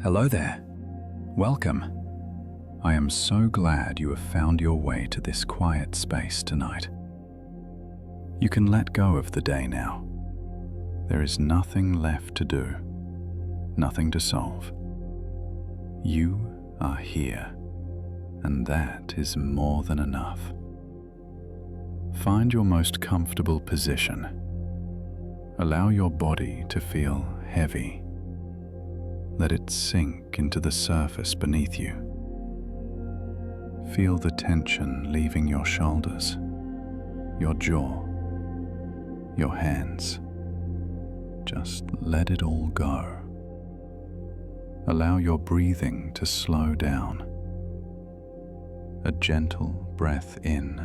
Hello there. Welcome. I am so glad you have found your way to this quiet space tonight. You can let go of the day now. There is nothing left to do, nothing to solve. You are here, and that is more than enough. Find your most comfortable position. Allow your body to feel heavy. Let it sink into the surface beneath you. Feel the tension leaving your shoulders, your jaw, your hands. Just let it all go. Allow your breathing to slow down. A gentle breath in.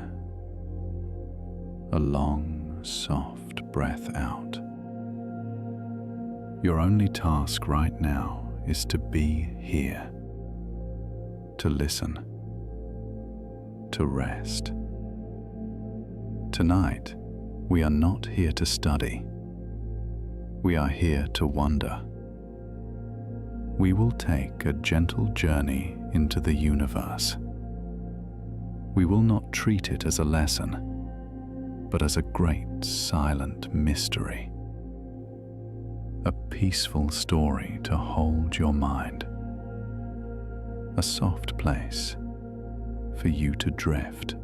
A long, soft breath out. Your only task right now is to be here, to listen, to rest. Tonight, we are not here to study. We are here to wonder. We will take a gentle journey into the universe. We will not treat it as a lesson, but as a great silent mystery. A peaceful story to hold your mind. A soft place for you to drift.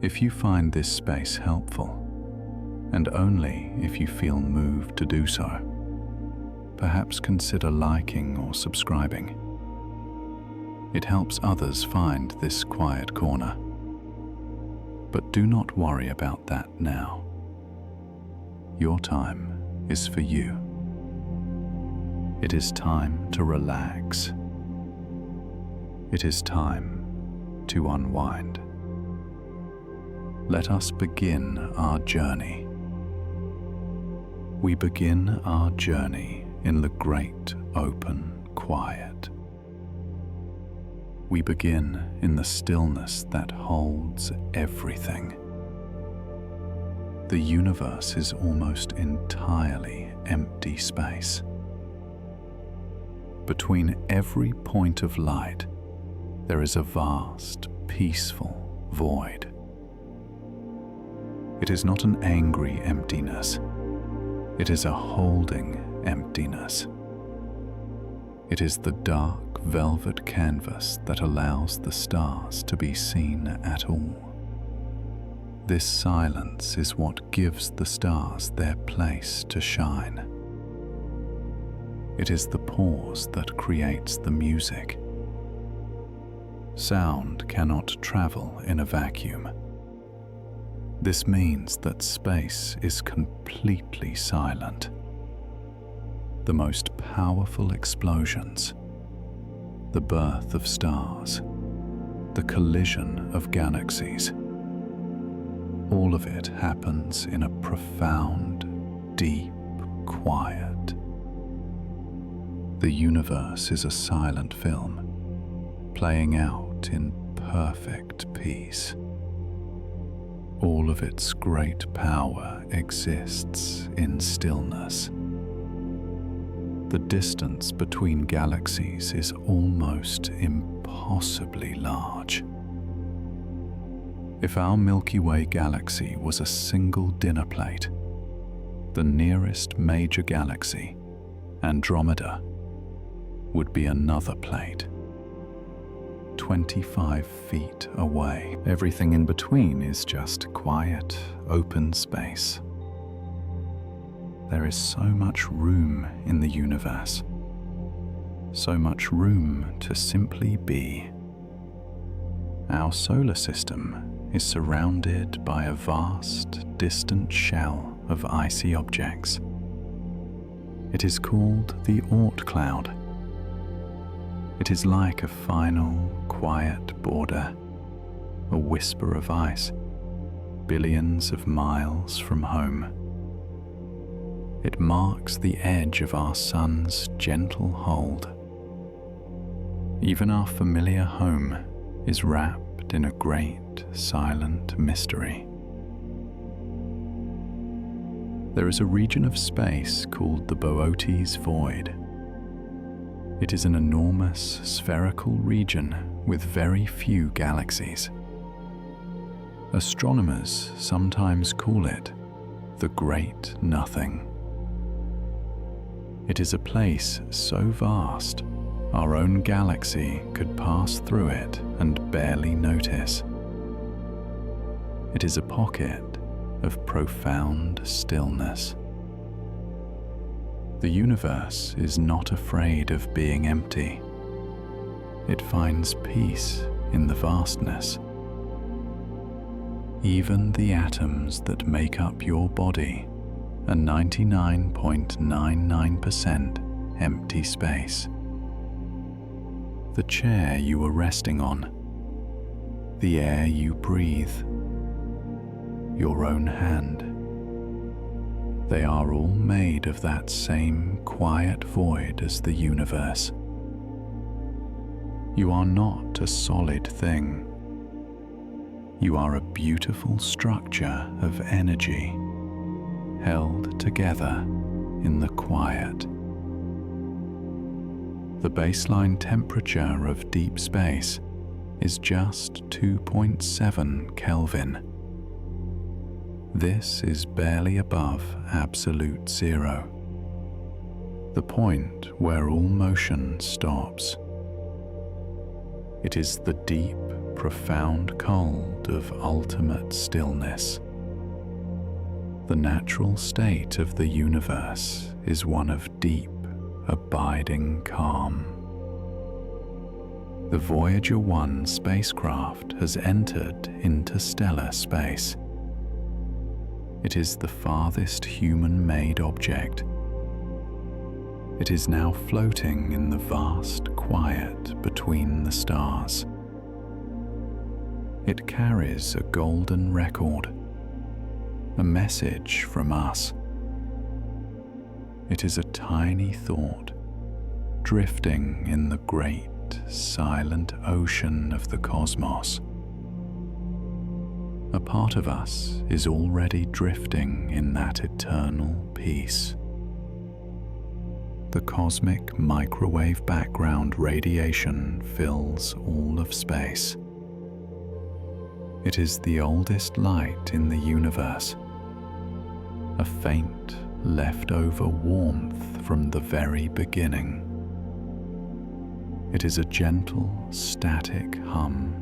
If you find this space helpful, and only if you feel moved to do so, perhaps consider liking or subscribing. It helps others find this quiet corner. But do not worry about that now. Your time is for you. It is time to relax. It is time to unwind. Let us begin our journey. We begin our journey in the great open quiet. We begin in the stillness that holds everything. The universe is almost entirely empty space. Between every point of light, there is a vast, peaceful void. It is not an angry emptiness. It is a holding emptiness. It is the dark velvet canvas that allows the stars to be seen at all. This silence is what gives the stars their place to shine. It is the pause that creates the music. Sound cannot travel in a vacuum. This means that space is completely silent. The most powerful explosions, the birth of stars, the collision of galaxies, all of it happens in a profound, deep quiet. The universe is a silent film, playing out in perfect peace. All of its great power exists in stillness. The distance between galaxies is almost impossibly large. If our Milky Way galaxy was a single dinner plate, the nearest major galaxy, Andromeda, would be another plate, 25 feet away. Everything in between is just quiet, open space. There is so much room in the universe, so much room to simply be. Our solar system is surrounded by a vast, distant shell of icy objects. It is called the Oort cloud. It is like a final, quiet border, a whisper of ice, billions of miles from home. It marks the edge of our sun's gentle hold. Even our familiar home is wrapped in a great, silent mystery. There is a region of space called the Boötes Void. It is an enormous spherical region with very few galaxies. Astronomers sometimes call it the Great Nothing. It is a place so vast, our own galaxy could pass through it and barely notice. It is a pocket of profound stillness. The universe is not afraid of being empty. It finds peace in the vastness. Even the atoms that make up your body are 99.99% empty space. The chair you are resting on, the air you breathe, your own hand, they are all made of that same quiet void as the universe. You are not a solid thing. You are a beautiful structure of energy, held together in the quiet. The baseline temperature of deep space is just 2.7 Kelvin. This is barely above absolute zero, the point where all motion stops. It is the deep, profound cold of ultimate stillness. The natural state of the universe is one of deep, abiding calm. The Voyager 1 spacecraft has entered interstellar space. It is the farthest human-made object. It is now floating in the vast quiet between the stars. It carries a golden record, a message from us. It is a tiny thought, drifting in the great, silent ocean of the cosmos. A part of us is already drifting in that eternal peace. The cosmic microwave background radiation fills all of space. It is the oldest light in the universe, a faint, leftover warmth from the very beginning. It is a gentle, static hum,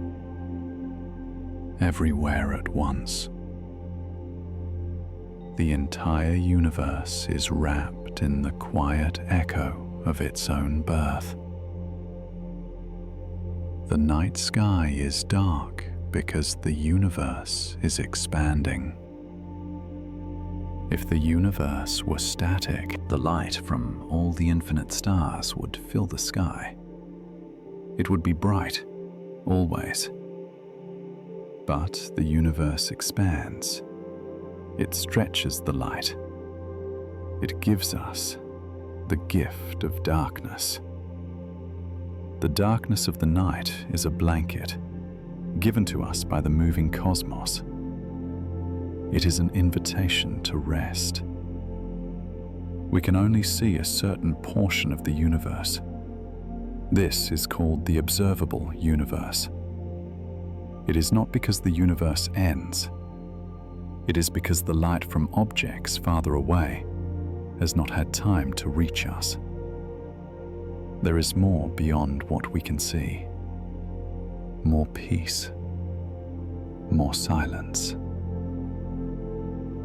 everywhere at once. The entire universe is wrapped in the quiet echo of its own birth. The night sky is dark because the universe is expanding. If the universe were static, the light from all the infinite stars would fill the sky. It would be bright, always. But the universe expands. It stretches the light. It gives us the gift of darkness. The darkness of the night is a blanket given to us by the moving cosmos. It is an invitation to rest. We can only see a certain portion of the universe. This is called the observable universe. It is not because the universe ends. It is because the light from objects farther away has not had time to reach us. There is more beyond what we can see. More peace. More silence.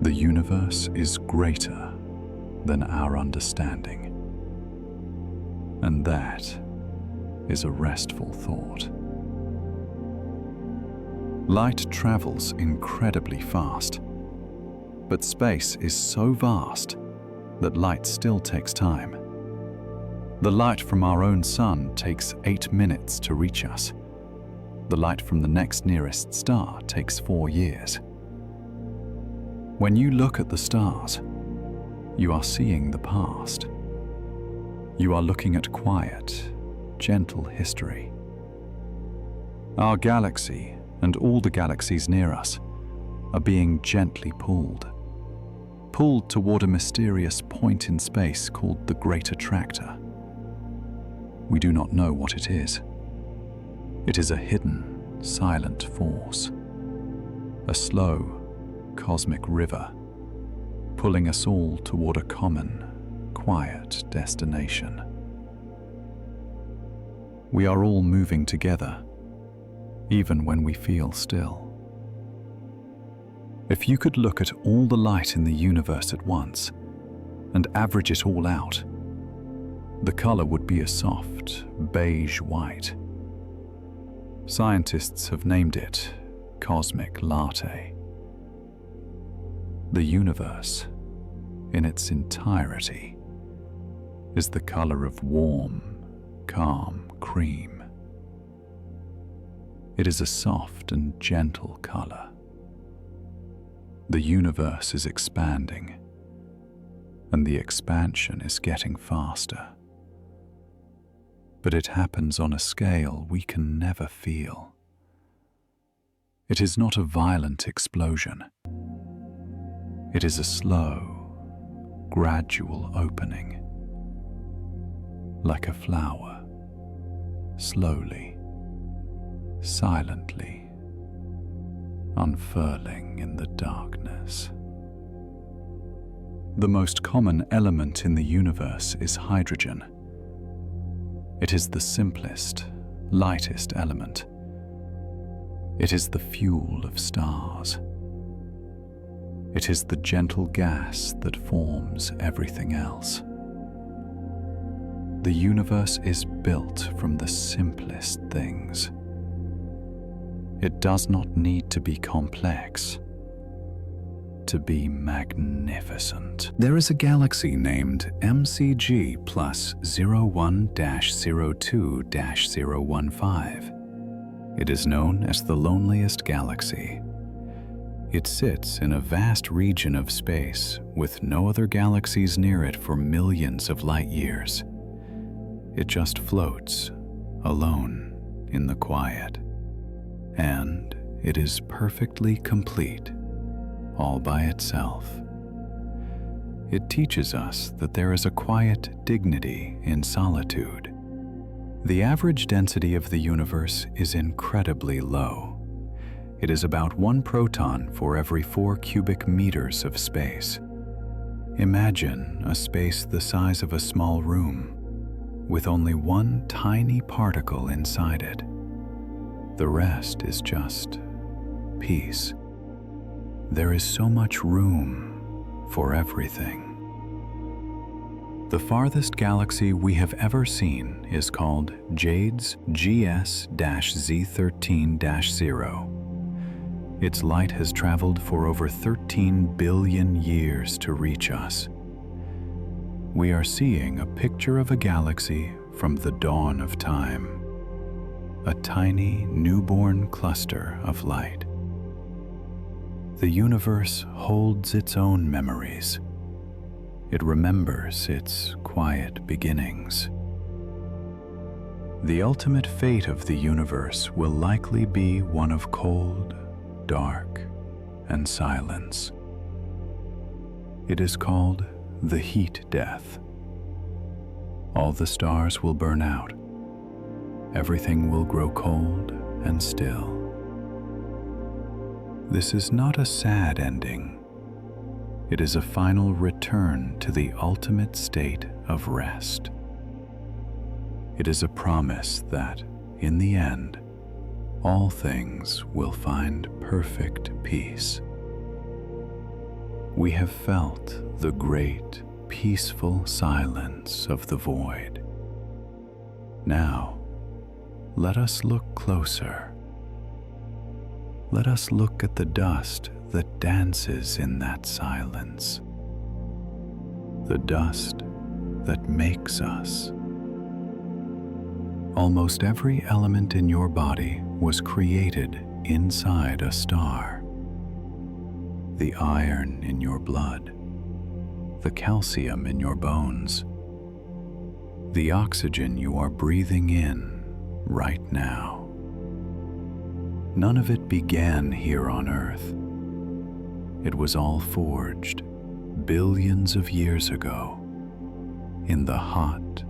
The universe is greater than our understanding. And that is a restful thought. Light travels incredibly fast, but space is so vast that light still takes time. The light from our own sun takes 8 minutes to reach us. The light from the next nearest star takes 4 years. When you look at the stars, you are seeing the past. You are looking at quiet, gentle history. Our galaxy and all the galaxies near us are being gently pulled toward a mysterious point in space called the Great Attractor. We do not know what it is. It is a hidden, silent force, a slow, cosmic river, pulling us all toward a common, quiet destination. We are all moving together, even when we feel still. If you could look at all the light in the universe at once and average it all out, the color would be a soft, beige white. Scientists have named it cosmic latte. The universe, in its entirety, is the color of warm, calm cream. It is a soft and gentle color. The universe is expanding, and the expansion is getting faster. But it happens on a scale we can never feel. It is not a violent explosion. It is a slow, gradual opening, like a flower, slowly, silently, unfurling in the darkness. The most common element in the universe is hydrogen. It is the simplest, lightest element. It is the fuel of stars. It is the gentle gas that forms everything else. The universe is built from the simplest things. It does not need to be complex to be magnificent. There is a galaxy named MCG plus 01-02-015. It is known as the loneliest galaxy. It sits in a vast region of space with no other galaxies near it for millions of light years. It just floats, alone, in the quiet. And it is perfectly complete, all by itself. It teaches us that there is a quiet dignity in solitude. The average density of the universe is incredibly low. It is about 1 proton for every 4 cubic meters of space. Imagine a space the size of a small room, with only one tiny particle inside it. The rest is just peace. There is so much room for everything. The farthest galaxy we have ever seen is called Jade's GS-Z13-0. Its light has traveled for over 13 billion years to reach us. We are seeing a picture of a galaxy from the dawn of time, a tiny newborn cluster of light. The universe holds its own memories. It remembers its quiet beginnings. The ultimate fate of the universe will likely be one of cold, dark, and silence. It is called the heat death. All the stars will burn out. Everything will grow cold and still. This is not a sad ending. It is a final return to the ultimate state of rest. It is a promise that, in the end, all things will find perfect peace. We have felt the great, peaceful silence of the void. Now, let us look closer. Let us look at the dust that dances in that silence. The dust that makes us. Almost every element in your body was created inside a star. The iron in your blood, the calcium in your bones, the oxygen you are breathing in right now. None of it began here on Earth. It was all forged billions of years ago in the hot,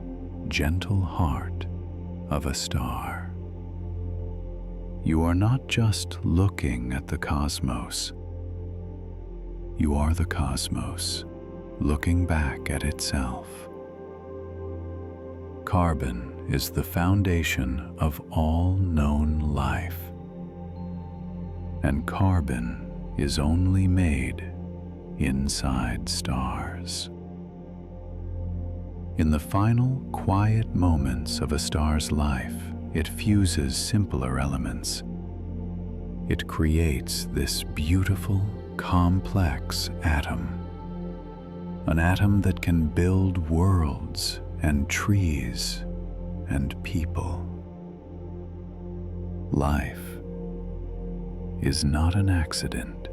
gentle heart of a star. You are not just looking at the cosmos. You are the cosmos looking back at itself. Carbon is the foundation of all known life, and carbon is only made inside stars. In the final, quiet moments of a star's life, it fuses simpler elements. It creates this beautiful, complex atom. An atom that can build worlds and trees and people. Life is not an accident.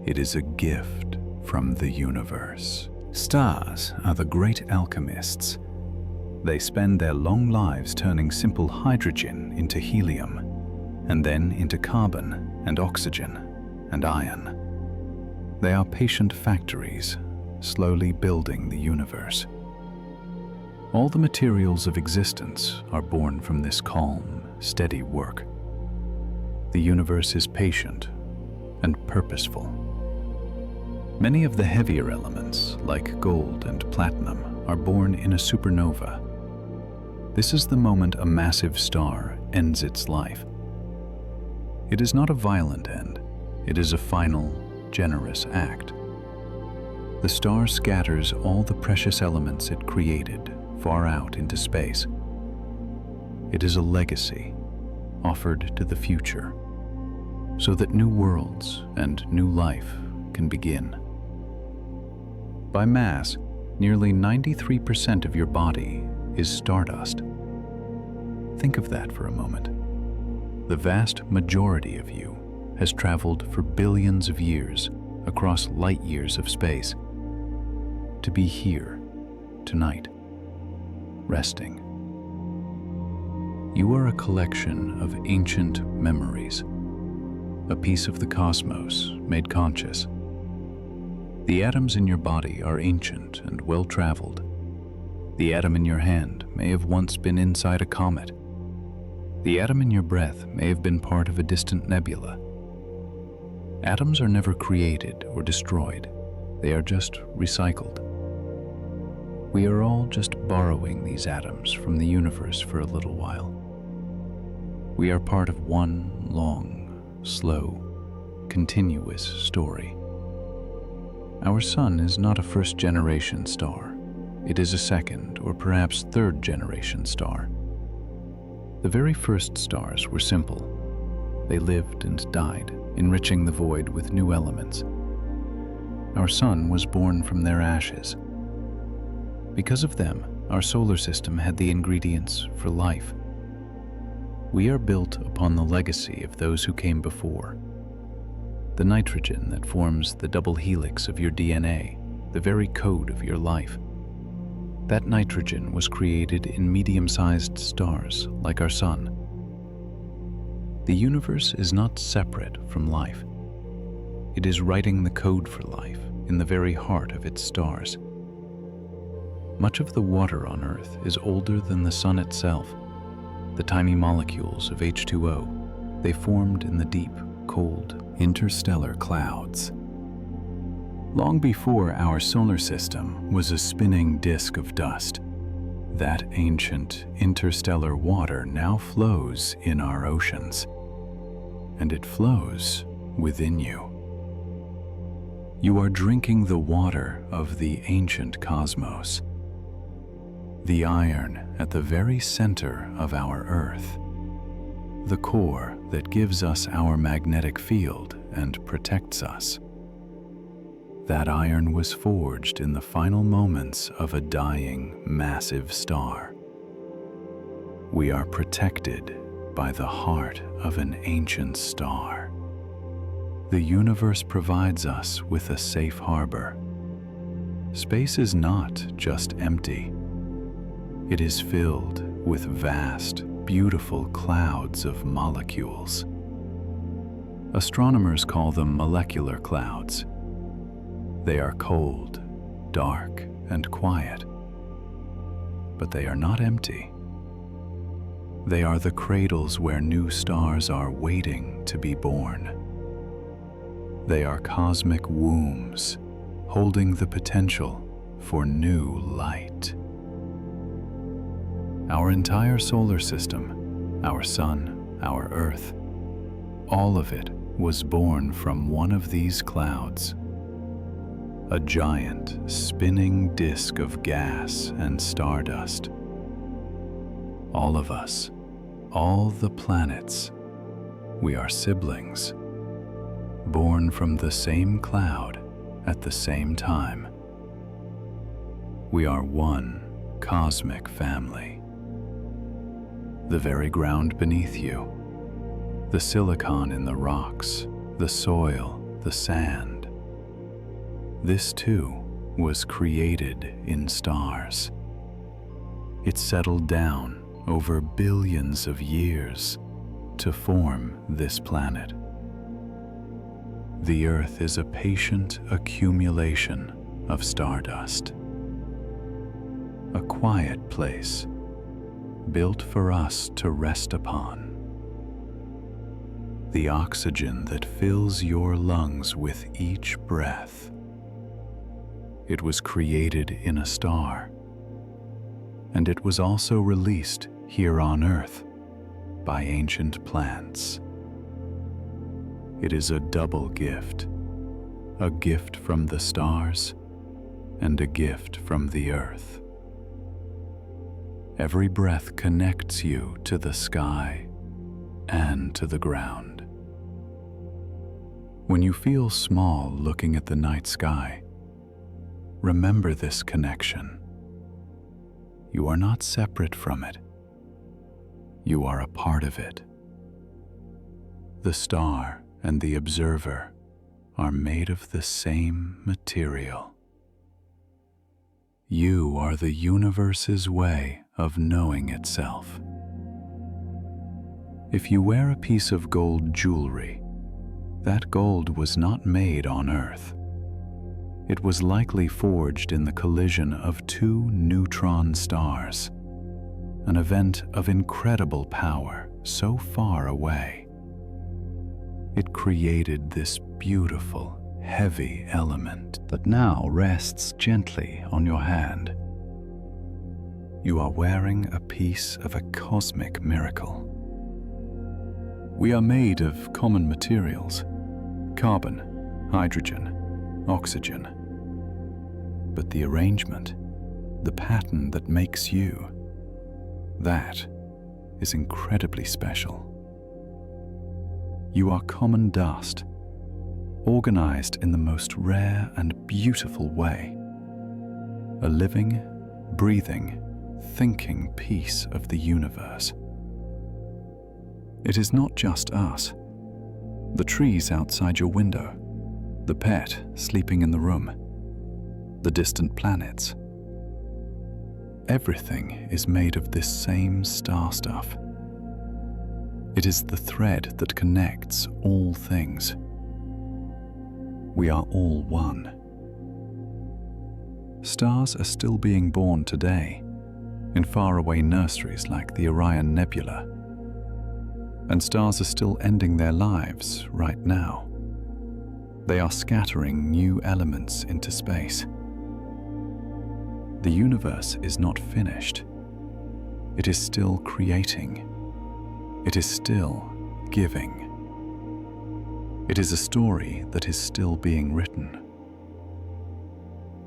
It is a gift from the universe. Stars are the great alchemists. They spend their long lives turning simple hydrogen into helium, and then into carbon and oxygen and iron. They are patient factories, slowly building the universe. All the materials of existence are born from this calm, steady work. The universe is patient and purposeful. Many of the heavier elements, like gold and platinum, are born in a supernova. This is the moment a massive star ends its life. It is not a violent end. It is a final, generous act. The star scatters all the precious elements it created far out into space. It is a legacy offered to the future, so that new worlds and new life can begin. By mass, nearly 93% of your body is stardust. Think of that for a moment. The vast majority of you has traveled for billions of years across light years of space to be here tonight, resting. You are a collection of ancient memories, a piece of the cosmos made conscious. The atoms in your body are ancient and well-traveled. The atom in your hand may have once been inside a comet. The atom in your breath may have been part of a distant nebula. Atoms are never created or destroyed. They are just recycled. We are all just borrowing these atoms from the universe for a little while. We are part of one long, slow, continuous story. Our sun is not a first-generation star. It is a second or perhaps third-generation star. The very first stars were simple. They lived and died, enriching the void with new elements. Our sun was born from their ashes. Because of them, our solar system had the ingredients for life. We are built upon the legacy of those who came before. The nitrogen that forms the double helix of your DNA, the very code of your life. That nitrogen was created in medium-sized stars like our sun. The universe is not separate from life. It is writing the code for life in the very heart of its stars. Much of the water on Earth is older than the sun itself. The tiny molecules of H2O, they formed in the deep, cold, interstellar clouds. Long before our solar system was a spinning disk of dust, that ancient interstellar water now flows in our oceans, and it flows within you. You are drinking the water of the ancient cosmos, the iron at the very center of our Earth, the core that gives us our magnetic field and protects us. That iron was forged in the final moments of a dying, massive star. We are protected by the heart of an ancient star. The universe provides us with a safe harbor. Space is not just empty. It is filled with vast, beautiful clouds of molecules. Astronomers call them molecular clouds. They are cold, dark, and quiet. but they are not empty. They are the cradles where new stars are waiting to be born. They are cosmic wombs holding the potential for new light. Our entire solar system, our sun, our Earth, all of it was born from one of these clouds. A giant, spinning disk of gas and stardust. All of us, all the planets, we are siblings, born from the same cloud at the same time. We are one cosmic family. The very ground beneath you, the silicon in the rocks, the soil, the sand. This too was created in stars. It settled down over billions of years to form this planet. The Earth is a patient accumulation of stardust. A quiet place built for us to rest upon. The oxygen that fills your lungs with each breath. It was created in a star, and it was also released here on Earth by ancient plants. It is a double gift, a gift from the stars and a gift from the Earth. Every breath connects you to the sky and to the ground. When you feel small looking at the night sky, remember this connection. You are not separate from it. You are a part of it. The star and the observer are made of the same material. You are the universe's way of knowing itself. If you wear a piece of gold jewelry, that gold was not made on Earth. It was likely forged in the collision of two neutron stars, an event of incredible power so far away. It created this beautiful, heavy element that now rests gently on your hand. You are wearing a piece of a cosmic miracle. We are made of common materials, carbon, hydrogen, oxygen. But the arrangement, the pattern that makes you, that is incredibly special. You are common dust, organized in the most rare and beautiful way. A living, breathing, thinking piece of the universe. It is not just us. The trees outside your window, the pet sleeping in the room, the distant planets. Everything is made of this same star stuff. It is the thread that connects all things. We are all one. Stars are still being born today in faraway nurseries like the Orion Nebula. And stars are still ending their lives right now. They are scattering new elements into space. The universe is not finished. It is still creating. It is still giving. It is a story that is still being written.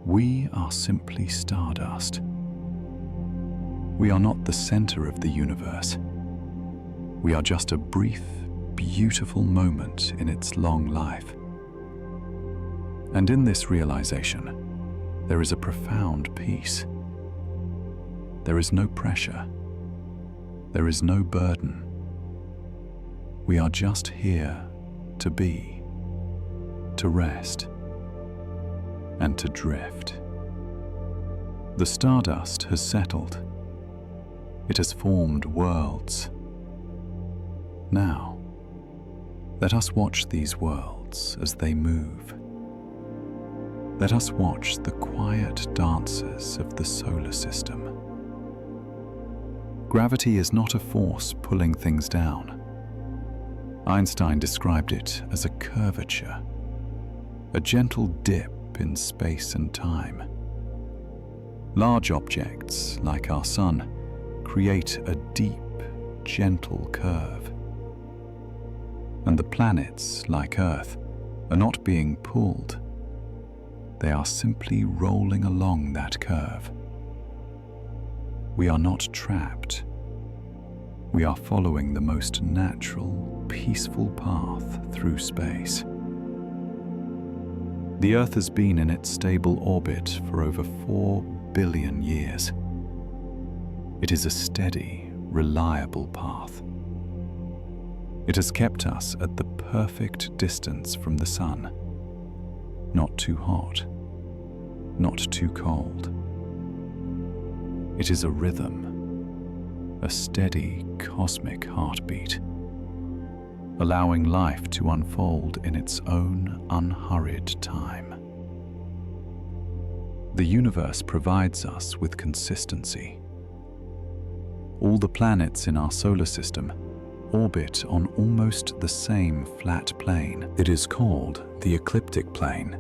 We are simply stardust. We are not the center of the universe. We are just a brief, beautiful moment in its long life. And in this realization, there is a profound peace. There is no pressure. There is no burden. We are just here to be, to rest, and to drift. The stardust has settled. It has formed worlds. Now, let us watch these worlds as they move. Let us watch the quiet dances of the solar system. Gravity is not a force pulling things down. Einstein described it as a curvature, a gentle dip in space and time. Large objects, like our Sun, create a deep, gentle curve. And the planets, like Earth, are not being pulled. They are simply rolling along that curve. We are not trapped. We are following the most natural, peaceful path through space. The Earth has been in its stable orbit for over 4 billion years. It is a steady, reliable path. It has kept us at the perfect distance from the Sun. Not too hot, not too cold. It is a rhythm, a steady cosmic heartbeat, allowing life to unfold in its own unhurried time. The universe provides us with consistency. All the planets in our solar system orbit on almost the same flat plane. It is called the ecliptic plane.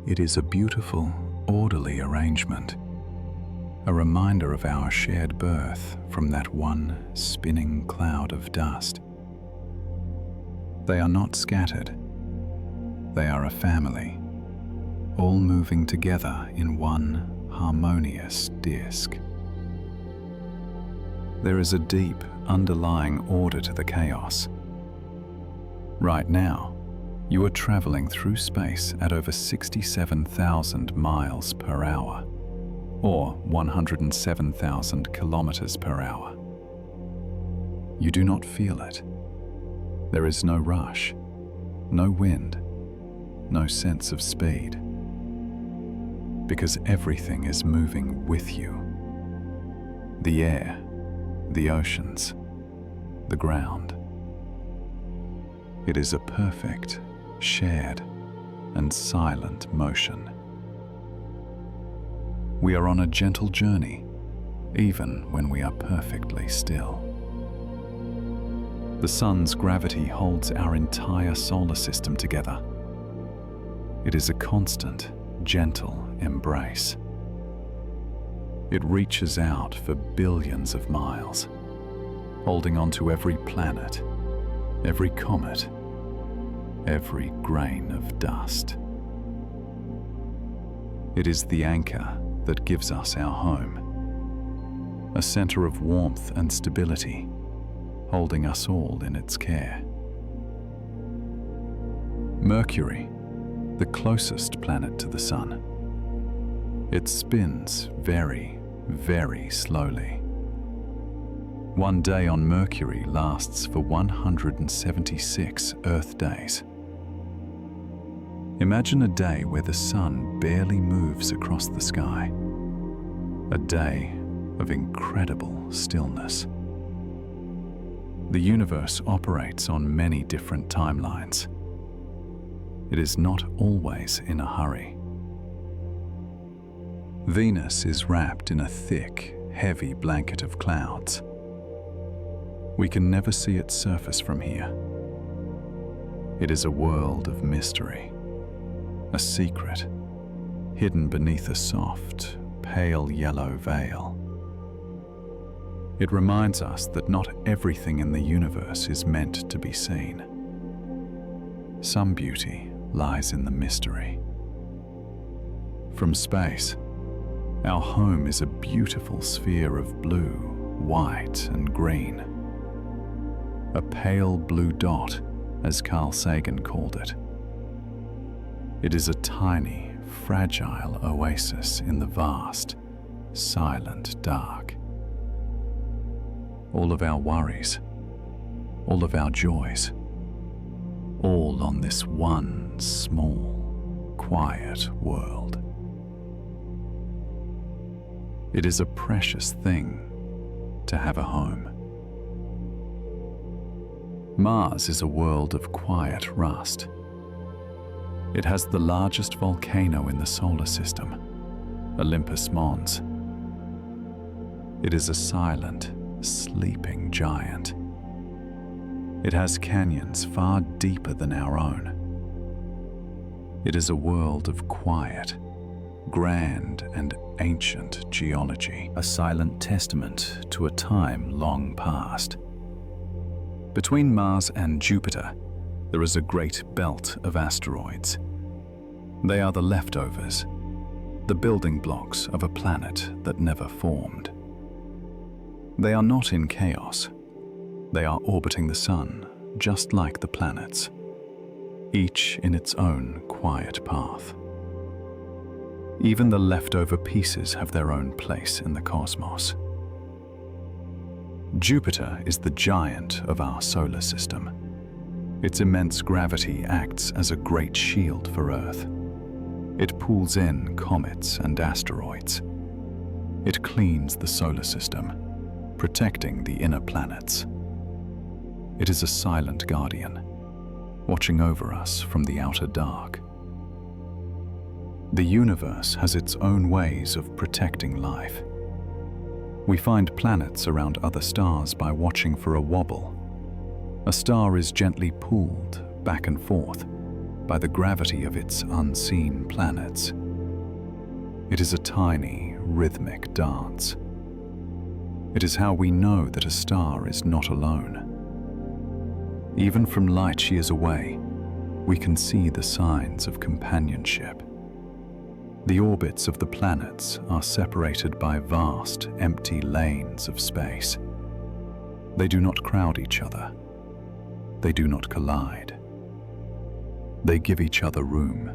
It is a beautiful, orderly arrangement, a reminder of our shared birth from that one spinning cloud of dust. They are not scattered. They are a family, all moving together in one harmonious disk. There is a deep, underlying order to the chaos. Right now, you are traveling through space at over 67,000 miles per hour, or 107,000 kilometers per hour. You do not feel it. There is no rush, no wind, no sense of speed, because everything is moving with you. The air, the oceans, the ground. It is a perfect, shared, and silent motion. We are on a gentle journey, even when we are perfectly still. The Sun's gravity holds our entire solar system together. It is a constant, gentle embrace. It reaches out for billions of miles, holding on to every planet, every comet, every grain of dust. It is the anchor that gives us our home, a center of warmth and stability, holding us all in its care. Mercury, the closest planet to the Sun. It spins very, very slowly. One day on Mercury lasts for 176 Earth days. Imagine a day where the Sun barely moves across the sky. A day of incredible stillness. The universe operates on many different timelines. It is not always in a hurry. Venus is wrapped in a thick, heavy blanket of clouds. We can never see its surface from here. It is a world of mystery, a secret, hidden beneath a soft, pale yellow veil. It reminds us that not everything in the universe is meant to be seen. Some beauty lies in the mystery. From space, our home is a beautiful sphere of blue, white, and green. A pale blue dot, as Carl Sagan called it. It is a tiny, fragile oasis in the vast, silent dark. All of our worries, all of our joys, all on this one small, quiet world. It is a precious thing to have a home. Mars is a world of quiet rust. It has the largest volcano in the solar system, Olympus Mons. It is a silent, sleeping giant. It has canyons far deeper than our own. It is a world of quiet, grand and ancient geology, a silent testament to a time long past. Between Mars and Jupiter, there is a great belt of asteroids. They are the leftovers, the building blocks of a planet that never formed. They are not in chaos. They are orbiting the sun, just like the planets, each in its own quiet path. Even the leftover pieces have their own place in the cosmos. Jupiter is the giant of our solar system. Its immense gravity acts as a great shield for Earth. It pulls in comets and asteroids. It cleans the solar system, protecting the inner planets. It is a silent guardian, watching over us from the outer dark. The universe has its own ways of protecting life. We find planets around other stars by watching for a wobble. A star is gently pulled back and forth by the gravity of its unseen planets. It is a tiny, rhythmic dance. It is how we know that a star is not alone. Even from light years away, we can see the signs of companionship. The orbits of the planets are separated by vast, empty lanes of space. They do not crowd each other. They do not collide. They give each other room.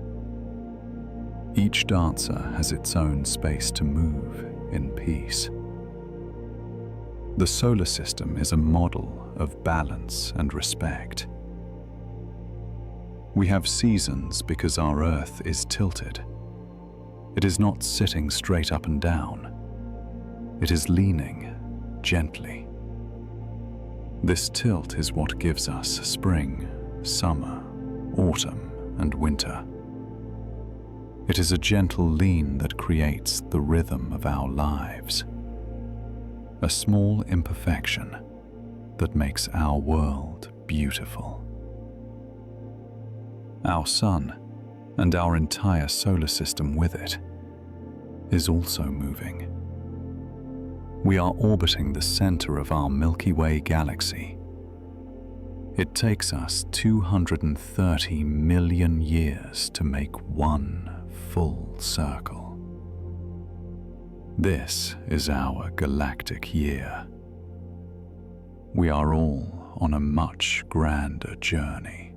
Each dancer has its own space to move in peace. The solar system is a model of balance and respect. We have seasons because our Earth is tilted. It is not sitting straight up and down. It is leaning gently. This tilt is what gives us spring, summer, autumn, and winter. It is a gentle lean that creates the rhythm of our lives. A small imperfection that makes our world beautiful. Our sun, and our entire solar system with it, is also moving. We are orbiting the center of our Milky Way galaxy. It takes us 230 million years to make one full circle. This is our galactic year. We are all on a much grander journey.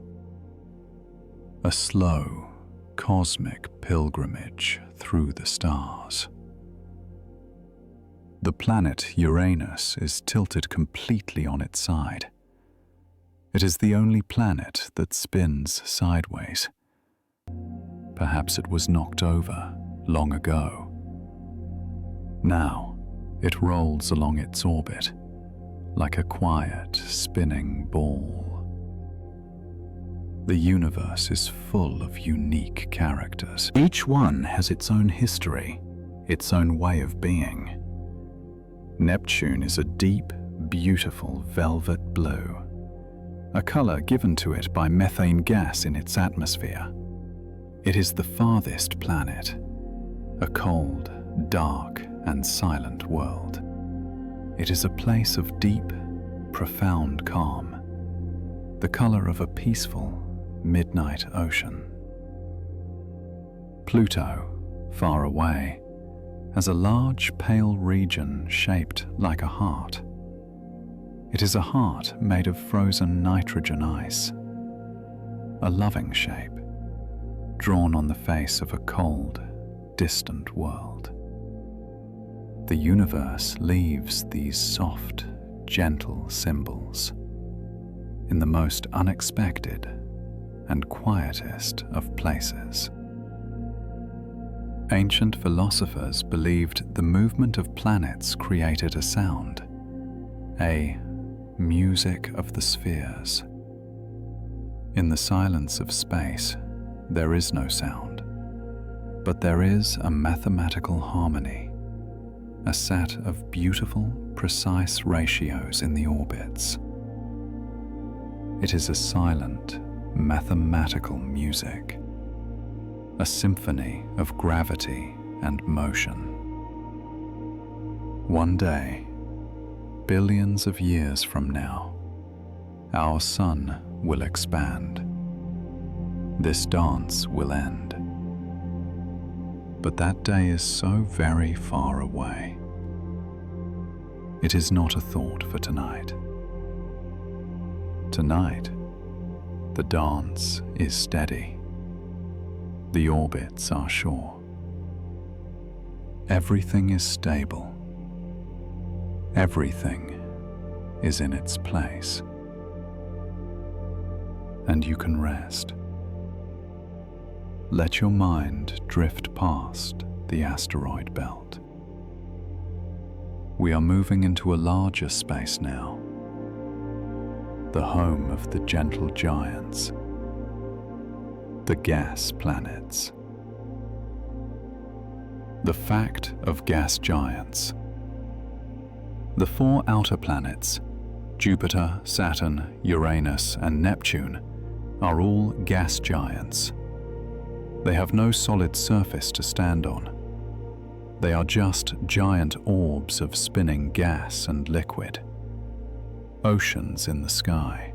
A slow, cosmic pilgrimage through the stars. The planet Uranus is tilted completely on its side. It is the only planet that spins sideways. Perhaps it was knocked over long ago. Now, it rolls along its orbit like a quiet, spinning ball. The universe is full of unique characters. Each one has its own history, its own way of being. Neptune is a deep, beautiful velvet blue, a color given to it by methane gas in its atmosphere. It is the farthest planet, a cold, dark, and silent world. It is a place of deep, profound calm, the color of a peaceful, midnight ocean. Pluto, far away, has a large pale region shaped like a heart. It is a heart made of frozen nitrogen ice, a loving shape, drawn on the face of a cold, distant world. The universe leaves these soft, gentle symbols in the most unexpected and quietest of places. Ancient philosophers believed the movement of planets created a sound, a music of the spheres. In the silence of space, there is no sound, but there is a mathematical harmony, a set of beautiful, precise ratios in the orbits. It is a silent, mathematical music, a symphony of gravity and motion. One day, billions of years from now, our sun will expand. This dance will end. But that day is so very far away. It is not a thought for tonight. Tonight, the dance is steady. The orbits are sure. Everything is stable. Everything is in its place. And you can rest. Let your mind drift past the asteroid belt. We are moving into a larger space now, the home of the gentle giants, the gas planets. The fact of gas giants. The four outer planets, Jupiter, Saturn, Uranus, and Neptune, are all gas giants. They have no solid surface to stand on. They are just giant orbs of spinning gas and liquid. Oceans in the sky.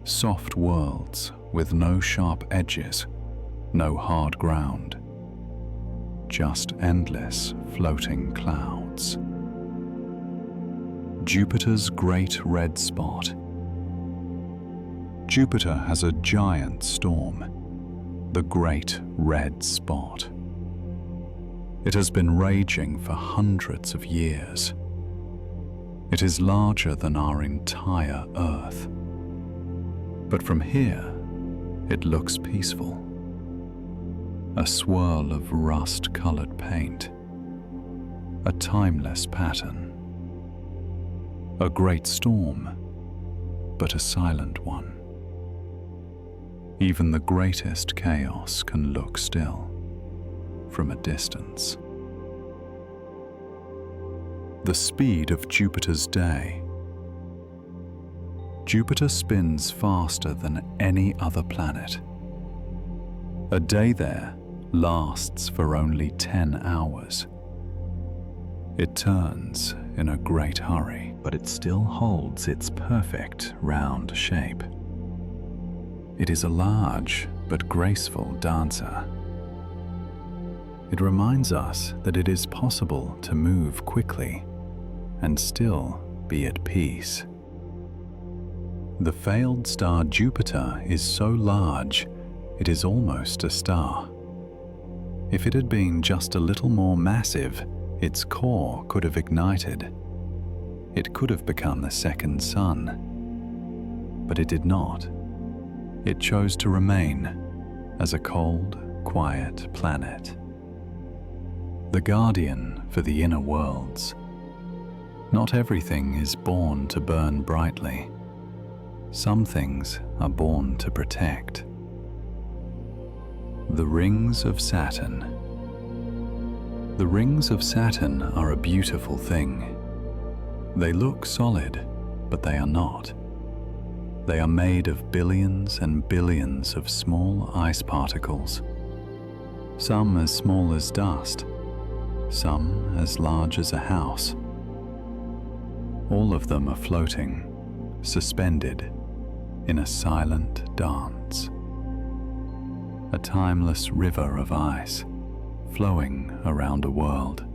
Soft worlds with no sharp edges, no hard ground. Just endless floating clouds. Jupiter's great red spot. Jupiter has a giant storm, the Great Red Spot. It has been raging for hundreds of years. It is larger than our entire Earth. But from here, it looks peaceful. A swirl of rust-colored paint. A timeless pattern. A great storm, but a silent one. Even the greatest chaos can look still from a distance. The speed of Jupiter's day. Jupiter spins faster than any other planet. A day there lasts for only 10 hours. It turns in a great hurry, but it still holds its perfect round shape. It is a large but graceful dancer. It reminds us that it is possible to move quickly and still be at peace. The failed star Jupiter is so large, it is almost a star. If it had been just a little more massive, its core could have ignited. It could have become the second sun. But it did not. It chose to remain as a cold, quiet planet. The guardian for the inner worlds. Not everything is born to burn brightly. Some things are born to protect. The rings of Saturn. The rings of Saturn are a beautiful thing. They look solid, but they are not. They are made of billions and billions of small ice particles. Some as small as dust, some as large as a house. All of them are floating, suspended in a silent dance. A timeless river of ice flowing around a world.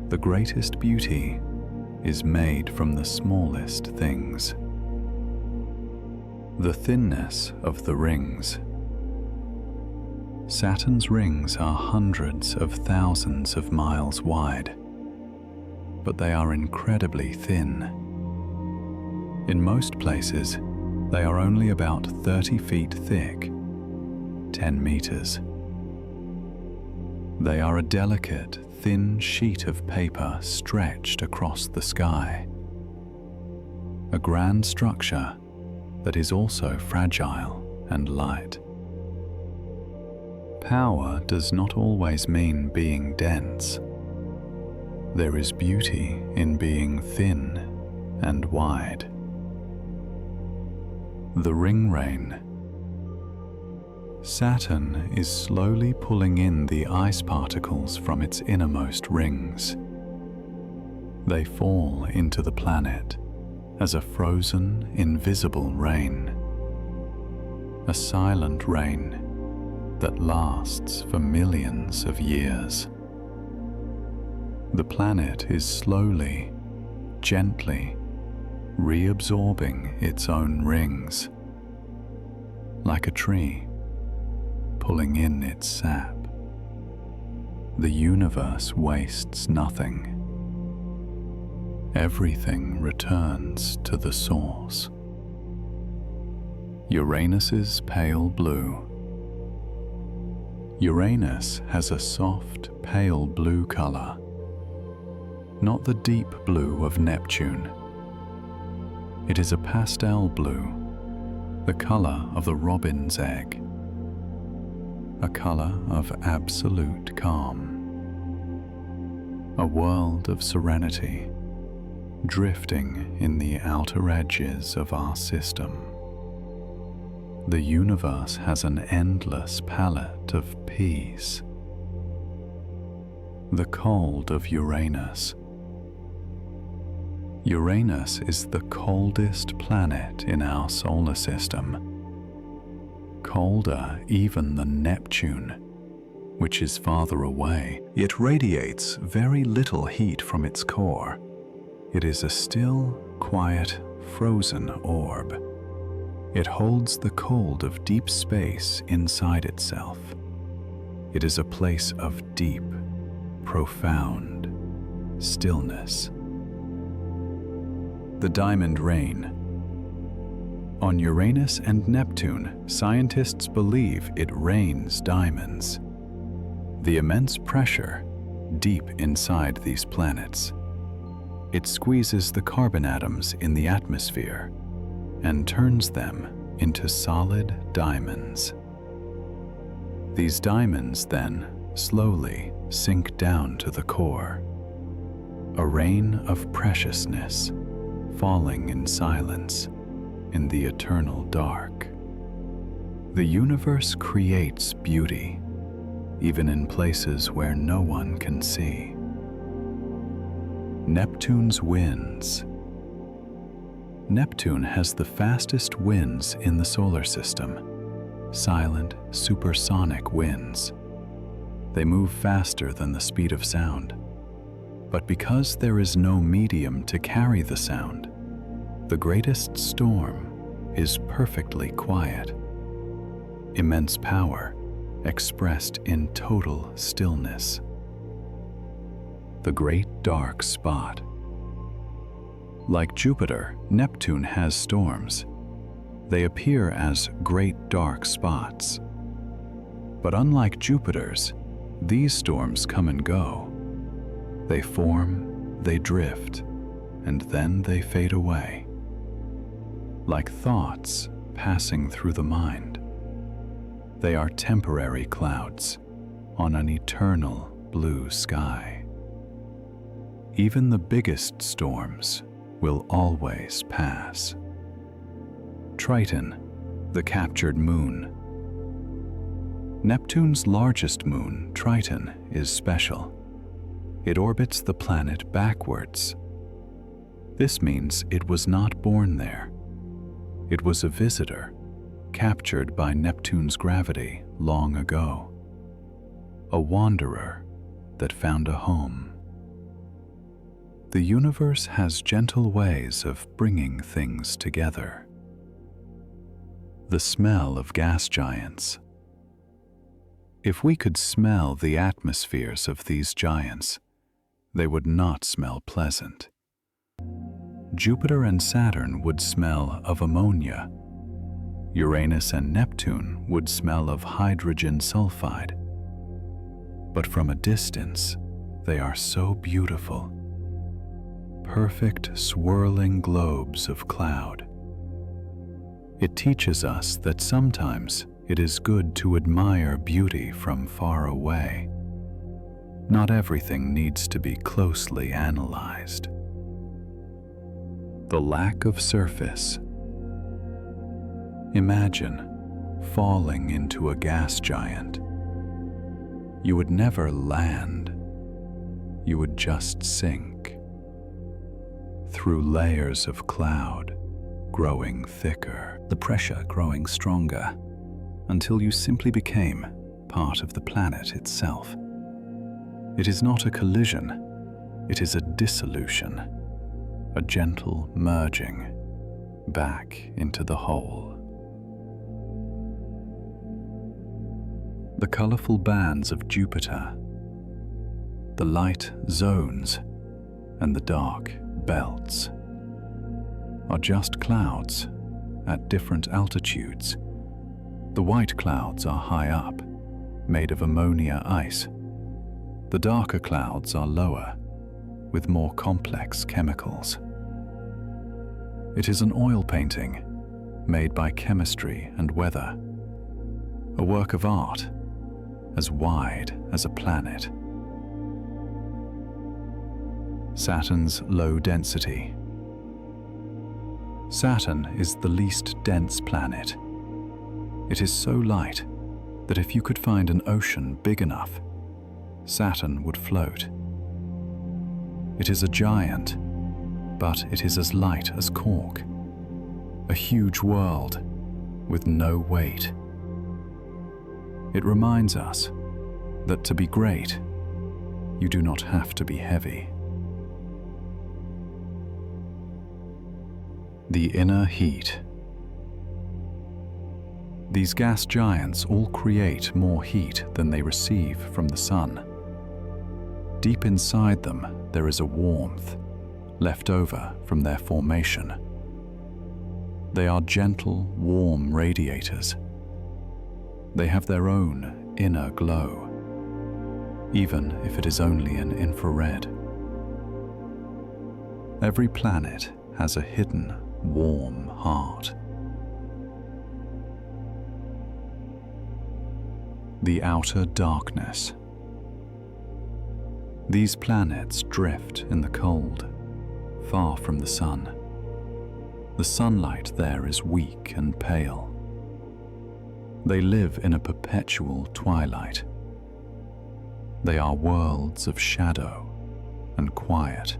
The greatest beauty is made from the smallest things. The thinness of the rings. Saturn's rings are hundreds of thousands of miles wide, but they are incredibly thin. In most places, they are only about 30 feet thick, 10 meters. They are a delicate, thin sheet of paper stretched across the sky. A grand structure that is also fragile and light. Power does not always mean being dense. There is beauty in being thin and wide. The ring rain. Saturn is slowly pulling in the ice particles from its innermost rings. They fall into the planet as a frozen, invisible rain. A silent rain that lasts for millions of years. The planet is slowly, gently reabsorbing its own rings, like a tree pulling in its sap. The universe wastes nothing. Everything returns to the source. Uranus's pale blue. Uranus has a soft, pale blue color, not the deep blue of Neptune. It is a pastel blue, the color of the robin's egg, a color of absolute calm, a world of serenity drifting in the outer edges of our system. The universe has an endless palette of peace. The cold of Uranus. Uranus is the coldest planet in our solar system, colder even than Neptune, which is farther away. It radiates very little heat from its core. It is a still, quiet, frozen orb. It holds the cold of deep space inside itself. It is a place of deep, profound stillness. The diamond rain. On Uranus and Neptune, scientists believe it rains diamonds. The immense pressure deep inside these planets. It squeezes the carbon atoms in the atmosphere and turns them into solid diamonds. These diamonds then slowly sink down to the core, a rain of preciousness falling in silence in the eternal dark. The universe creates beauty, even in places where no one can see. Neptune's winds. Neptune has the fastest winds in the solar system, silent, supersonic winds. They move faster than the speed of sound. But because there is no medium to carry the sound, the greatest storm is perfectly quiet. Immense power expressed in total stillness. The great dark spot. Like Jupiter, Neptune has storms. They appear as great dark spots. But unlike Jupiter's, these storms come and go. They form, they drift, and then they fade away. Like thoughts passing through the mind. They are temporary clouds on an eternal blue sky. Even the biggest storms will always pass. Triton, the captured moon. Neptune's largest moon, Triton, is special. It orbits the planet backwards. This means it was not born there. It was a visitor, captured by Neptune's gravity long ago. A wanderer that found a home. The universe has gentle ways of bringing things together. The smell of gas giants. If we could smell the atmospheres of these giants, they would not smell pleasant. Jupiter and Saturn would smell of ammonia. Uranus and Neptune would smell of hydrogen sulfide. But from a distance, they are so beautiful. Perfect swirling globes of cloud. It teaches us that sometimes it is good to admire beauty from far away. not everything needs to be closely analyzed. The lack of surface. Imagine falling into a gas giant. You would never land. You would just sink through layers of cloud growing thicker, the pressure growing stronger, until you simply became part of the planet itself. It is not a collision, it is a dissolution, a gentle merging back into the whole. The colorful bands of Jupiter, the light zones, and the dark belts are just clouds at different altitudes. The white clouds are high up, made of ammonia ice. The darker clouds are lower, with more complex chemicals. It is an oil painting made by chemistry and weather, a work of art as wide as a planet. Saturn's low density. Saturn is the least dense planet. It is so light that if you could find an ocean big enough, Saturn would float. It is a giant, but it is as light as cork, a huge world with no weight. It reminds us that to be great, you do not have to be heavy. The inner heat. These gas giants all create more heat than they receive from the sun. Deep inside them, there is a warmth left over from their formation. They are gentle, warm radiators. They have their own inner glow, even if it is only an infrared. Every planet has a hidden, warm heart. The outer darkness. These planets drift in the cold, far from the sun. The sunlight there is weak and pale. They live in a perpetual twilight. They are worlds of shadow and quiet,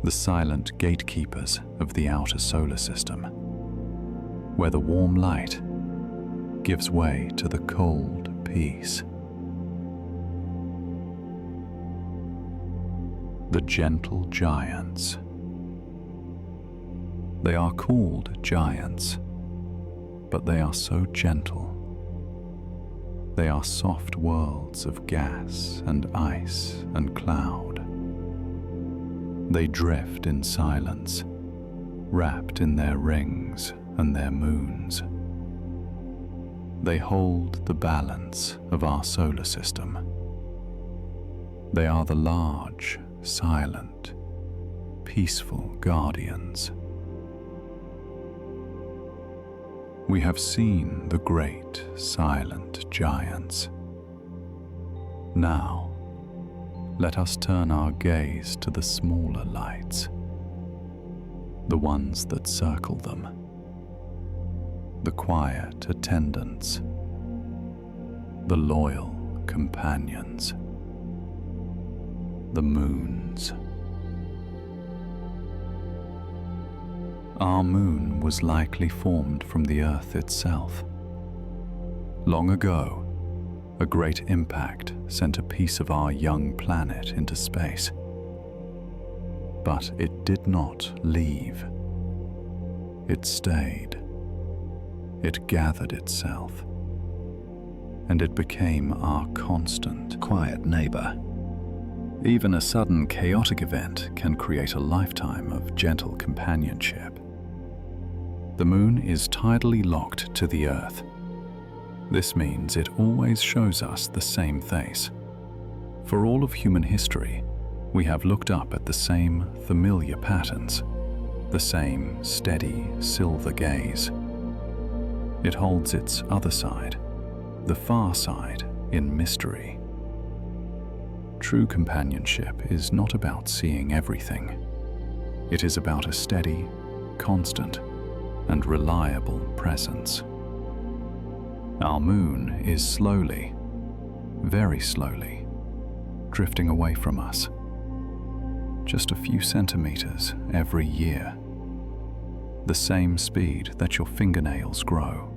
the silent gatekeepers of the outer solar system, where the warm light gives way to the cold peace. The gentle giants. They are called giants, but they are so gentle. They are soft worlds of gas and ice and cloud. They drift in silence, wrapped in their rings and their moons. They hold the balance of our solar system. They are the large, silent, peaceful guardians. We have seen the great, silent giants. Now, let us turn our gaze to the smaller lights, the ones that circle them, the quiet attendants, the loyal companions, the moons. Our moon was likely formed from the Earth itself. Long ago, a great impact sent a piece of our young planet into space. But it did not leave. It stayed. It gathered itself. And it became our constant, quiet neighbor. Even a sudden chaotic event can create a lifetime of gentle companionship. The moon is tidally locked to the Earth. This means it always shows us the same face. For all of human history, we have looked up at the same familiar patterns, the same steady silver gaze. It holds its other side, the far side, in mystery. True companionship is not about seeing everything. It is about a steady, constant, and reliable presence. Our moon is slowly, very slowly, drifting away from us. Just a few centimeters every year. The same speed that your fingernails grow.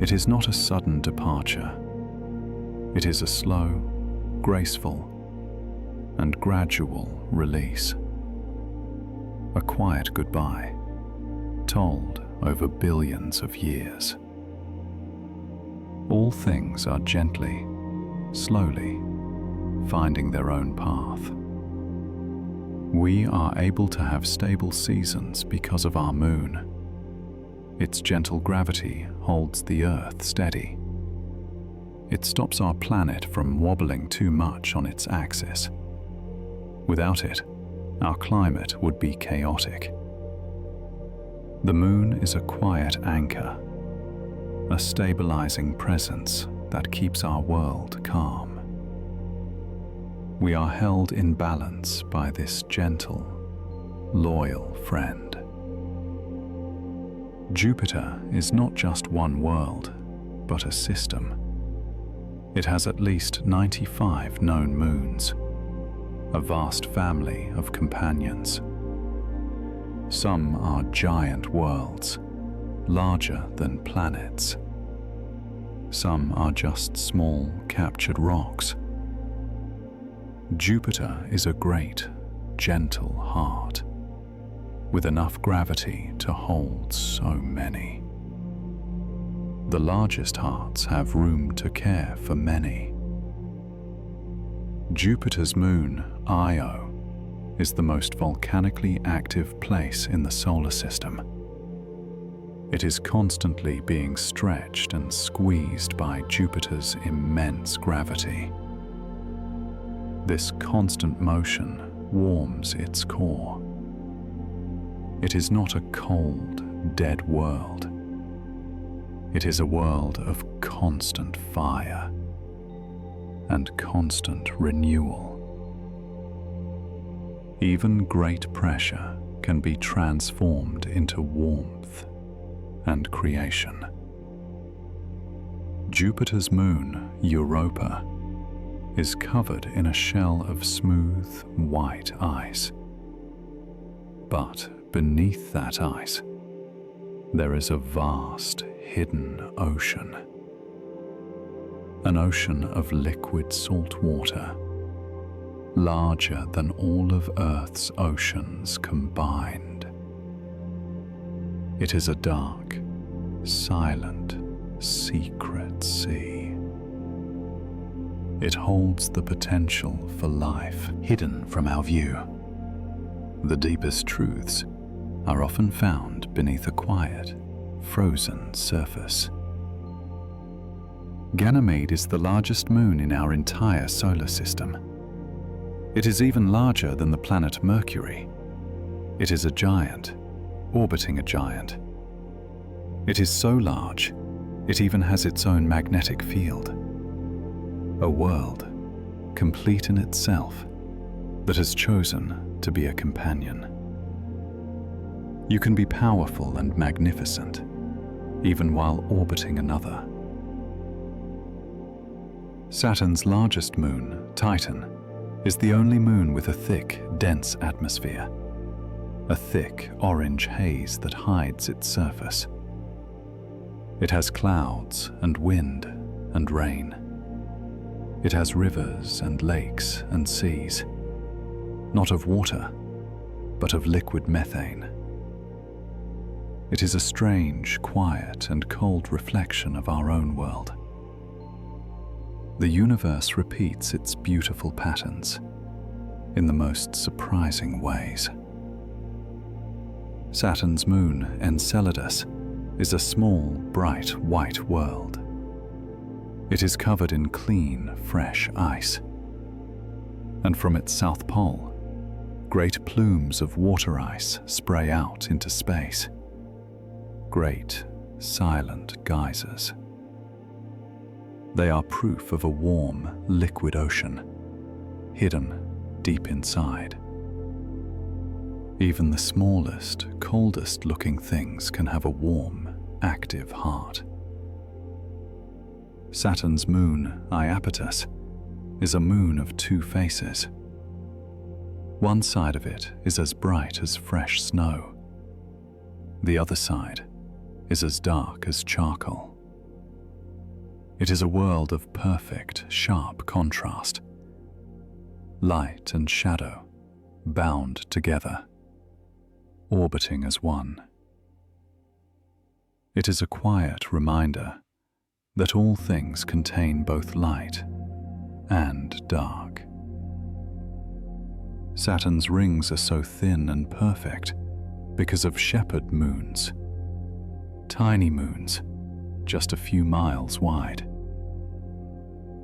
It is not a sudden departure. It is a slow, graceful, and gradual release. A quiet goodbye, told over billions of years. All things are gently, slowly, finding their own path. We are able to have stable seasons because of our moon. Its gentle gravity holds the Earth steady. It stops our planet from wobbling too much on its axis. Without it, our climate would be chaotic. The moon is a quiet anchor, a stabilizing presence that keeps our world calm. We are held in balance by this gentle, loyal friend. Jupiter is not just one world, but a system. It has at least 95 known moons, a vast family of companions. Some are giant worlds, larger than planets. Some are just small, captured rocks. Jupiter is a great, gentle heart, with enough gravity to hold so many. The largest hearts have room to care for many. Jupiter's moon, Io, is the most volcanically active place in the solar system. It is constantly being stretched and squeezed by Jupiter's immense gravity. This constant motion warms its core. It is not a cold, dead world. It is a world of constant fire and constant renewal. Even great pressure can be transformed into warmth and creation. Jupiter's moon, Europa, is covered in a shell of smooth, white ice. But beneath that ice, there is a vast, hidden ocean. An ocean of liquid salt water, larger than all of Earth's oceans combined. It is a dark, silent, secret sea. It holds the potential for life hidden from our view. The deepest truths are often found beneath a quiet, frozen surface. Ganymede is the largest moon in our entire solar system. It is even larger than the planet Mercury. It is a giant, orbiting a giant. It is so large, it even has its own magnetic field. A world, complete in itself, that has chosen to be a companion. You can be powerful and magnificent, even while orbiting another. Saturn's largest moon, Titan, is the only moon with a thick, dense atmosphere, a thick orange haze that hides its surface. It has clouds and wind and rain. It has rivers and lakes and seas, not of water, but of liquid methane. It is a strange, quiet, and cold reflection of our own world. The universe repeats its beautiful patterns in the most surprising ways. Saturn's moon, Enceladus, is a small, bright, white world. It is covered in clean, fresh ice. And from its south pole, great plumes of water ice spray out into space. Great, silent geysers. They are proof of a warm, liquid ocean, hidden deep inside. Even the smallest, coldest-looking things can have a warm, active heart. Saturn's moon, Iapetus, is a moon of two faces. One side of it is as bright as fresh snow. The other side is as dark as charcoal. It is a world of perfect, sharp contrast. Light and shadow bound together, orbiting as one. It is a quiet reminder that all things contain both light and dark. Saturn's rings are so thin and perfect because of shepherd moons, tiny moons just a few miles wide.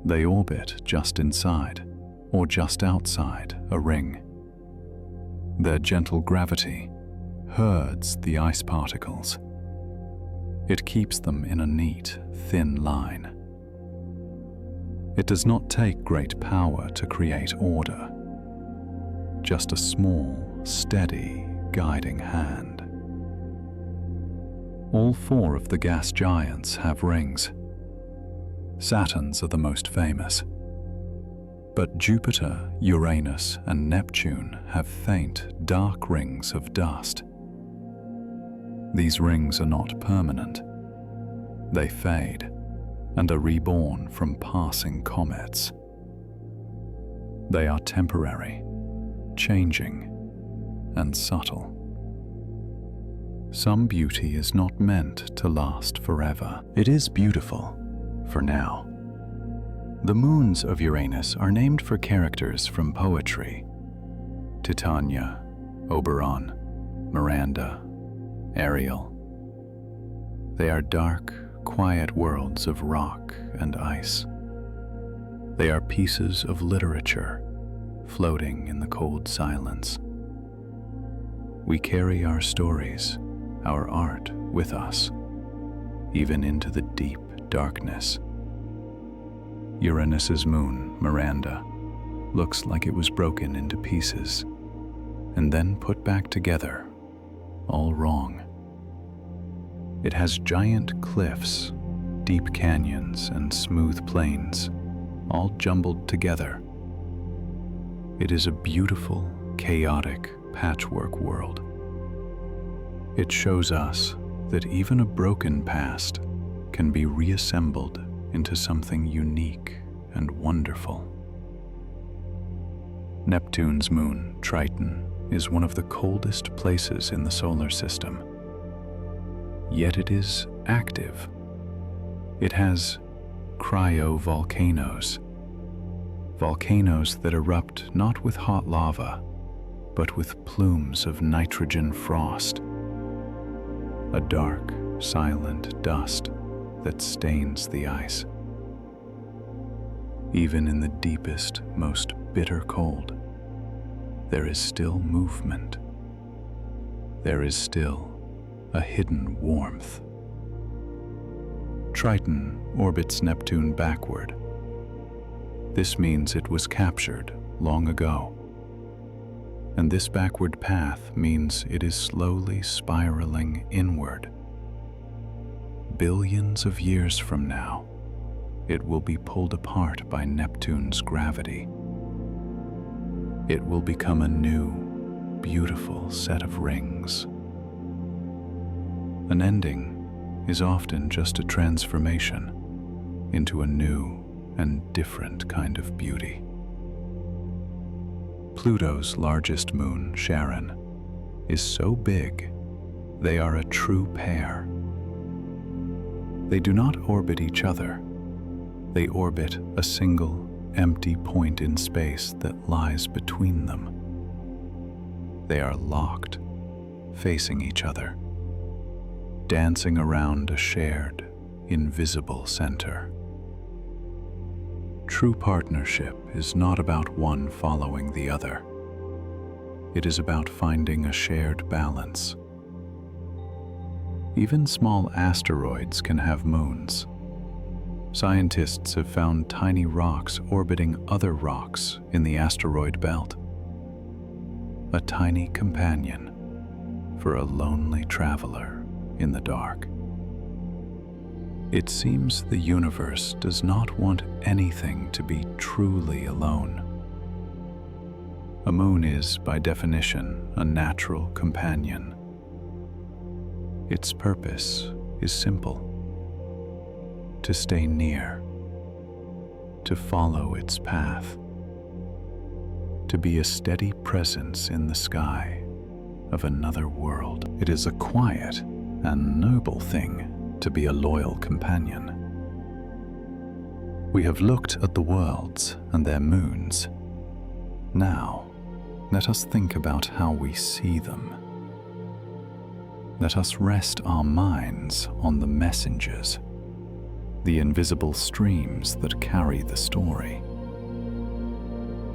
They orbit just inside or just outside a ring. Their gentle gravity herds the ice particles. It keeps them in a neat, thin line. It does not take great power to create order, just a small, steady, guiding hand. All four of the gas giants have rings. Saturn's are the most famous. But Jupiter, Uranus, and Neptune have faint, dark rings of dust. These rings are not permanent. They fade and are reborn from passing comets. They are temporary, changing, and subtle. Some beauty is not meant to last forever. It is beautiful for now. The moons of Uranus are named for characters from poetry: Titania, Oberon, Miranda, Ariel. They are dark, quiet worlds of rock and ice. They are pieces of literature floating in the cold silence. We carry our stories, our art with us, even into the deep darkness. Uranus's moon, Miranda, looks like it was broken into pieces and then put back together, all wrong. It has giant cliffs, deep canyons, and smooth plains, all jumbled together. It is a beautiful, chaotic patchwork world. It shows us that even a broken past can be reassembled into something unique and wonderful. Neptune's moon, Triton, is one of the coldest places in the solar system. Yet it is active. It has cryovolcanoes, volcanoes that erupt not with hot lava, but with plumes of nitrogen frost, a dark, silent dust that stains the ice. Even in the deepest, most bitter cold, there is still movement. There is still a hidden warmth. Triton orbits Neptune backward. This means it was captured long ago. And this backward path means it is slowly spiraling inward. Billions of years from now, it will be pulled apart by Neptune's gravity. It will become a new, beautiful set of rings. An ending is often just a transformation into a new and different kind of beauty. Pluto's largest moon, Charon, is so big they are a true pair. They do not orbit each other. They orbit a single, empty point in space that lies between them. They are locked, facing each other, dancing around a shared, invisible center. True partnership is not about one following the other. It is about finding a shared balance. Even small asteroids can have moons. Scientists have found tiny rocks orbiting other rocks in the asteroid belt. A tiny companion for a lonely traveler in the dark. It seems the universe does not want anything to be truly alone. A moon is, by definition, a natural companion. Its purpose is simple: to stay near, to follow its path, to be a steady presence in the sky of another world. It is a quiet and noble thing to be a loyal companion. We have looked at the worlds and their moons. Now, let us think about how we see them. Let us rest our minds on the messengers, the invisible streams that carry the story.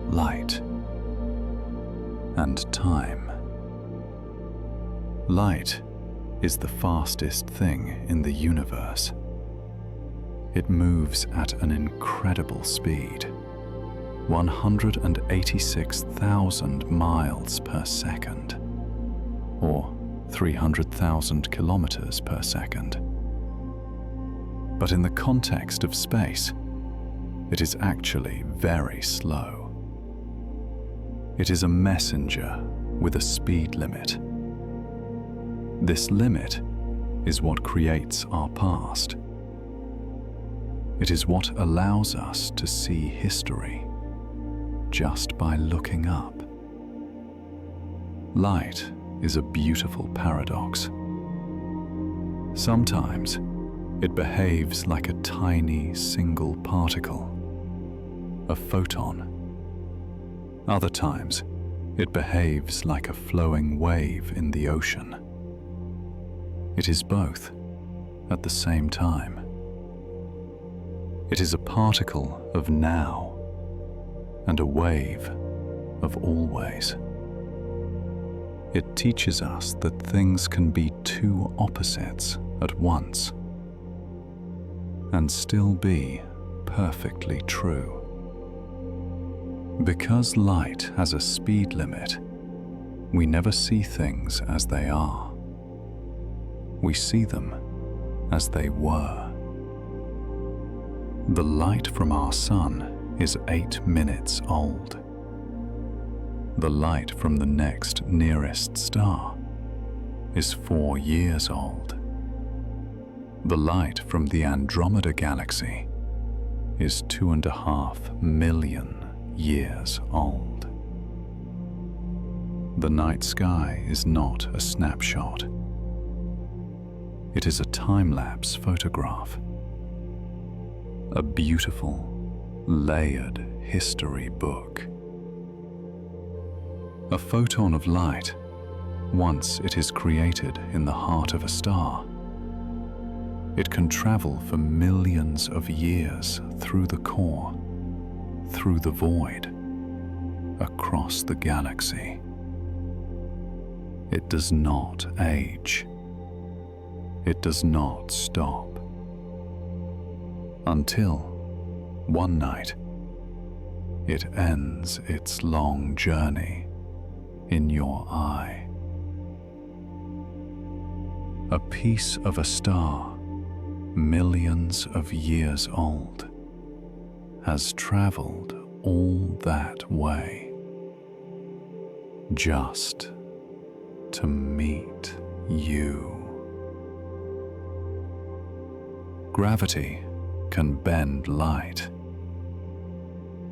Light and time. Light is the fastest thing in the universe. It moves at an incredible speed, 186,000 miles per second, or 300,000 kilometers per second. But in the context of space, it is actually very slow. It is a messenger with a speed limit. This limit is what creates our past. It is what allows us to see history just by looking up. Light is a beautiful paradox. Sometimes it behaves like a tiny single particle, a photon. Other times, it behaves like a flowing wave in the ocean. It is both at the same time. It is a particle of now and a wave of always. It teaches us that things can be two opposites at once and still be perfectly true. Because light has a speed limit, we never see things as they are. We see them as they were. The light from our sun is 8 minutes old. The light from the next nearest star is 4 years old. The light from the Andromeda galaxy is 2.5 million years old. The night sky is not a snapshot. It is a time-lapse photograph. A beautiful, layered history book. A photon of light, once it is created in the heart of a star, it can travel for millions of years through the core, through the void, across the galaxy. It does not age. It does not stop. Until, one night, it ends its long journey in your eye. A piece of a star, millions of years old, has traveled all that way just to meet you. Gravity can bend light.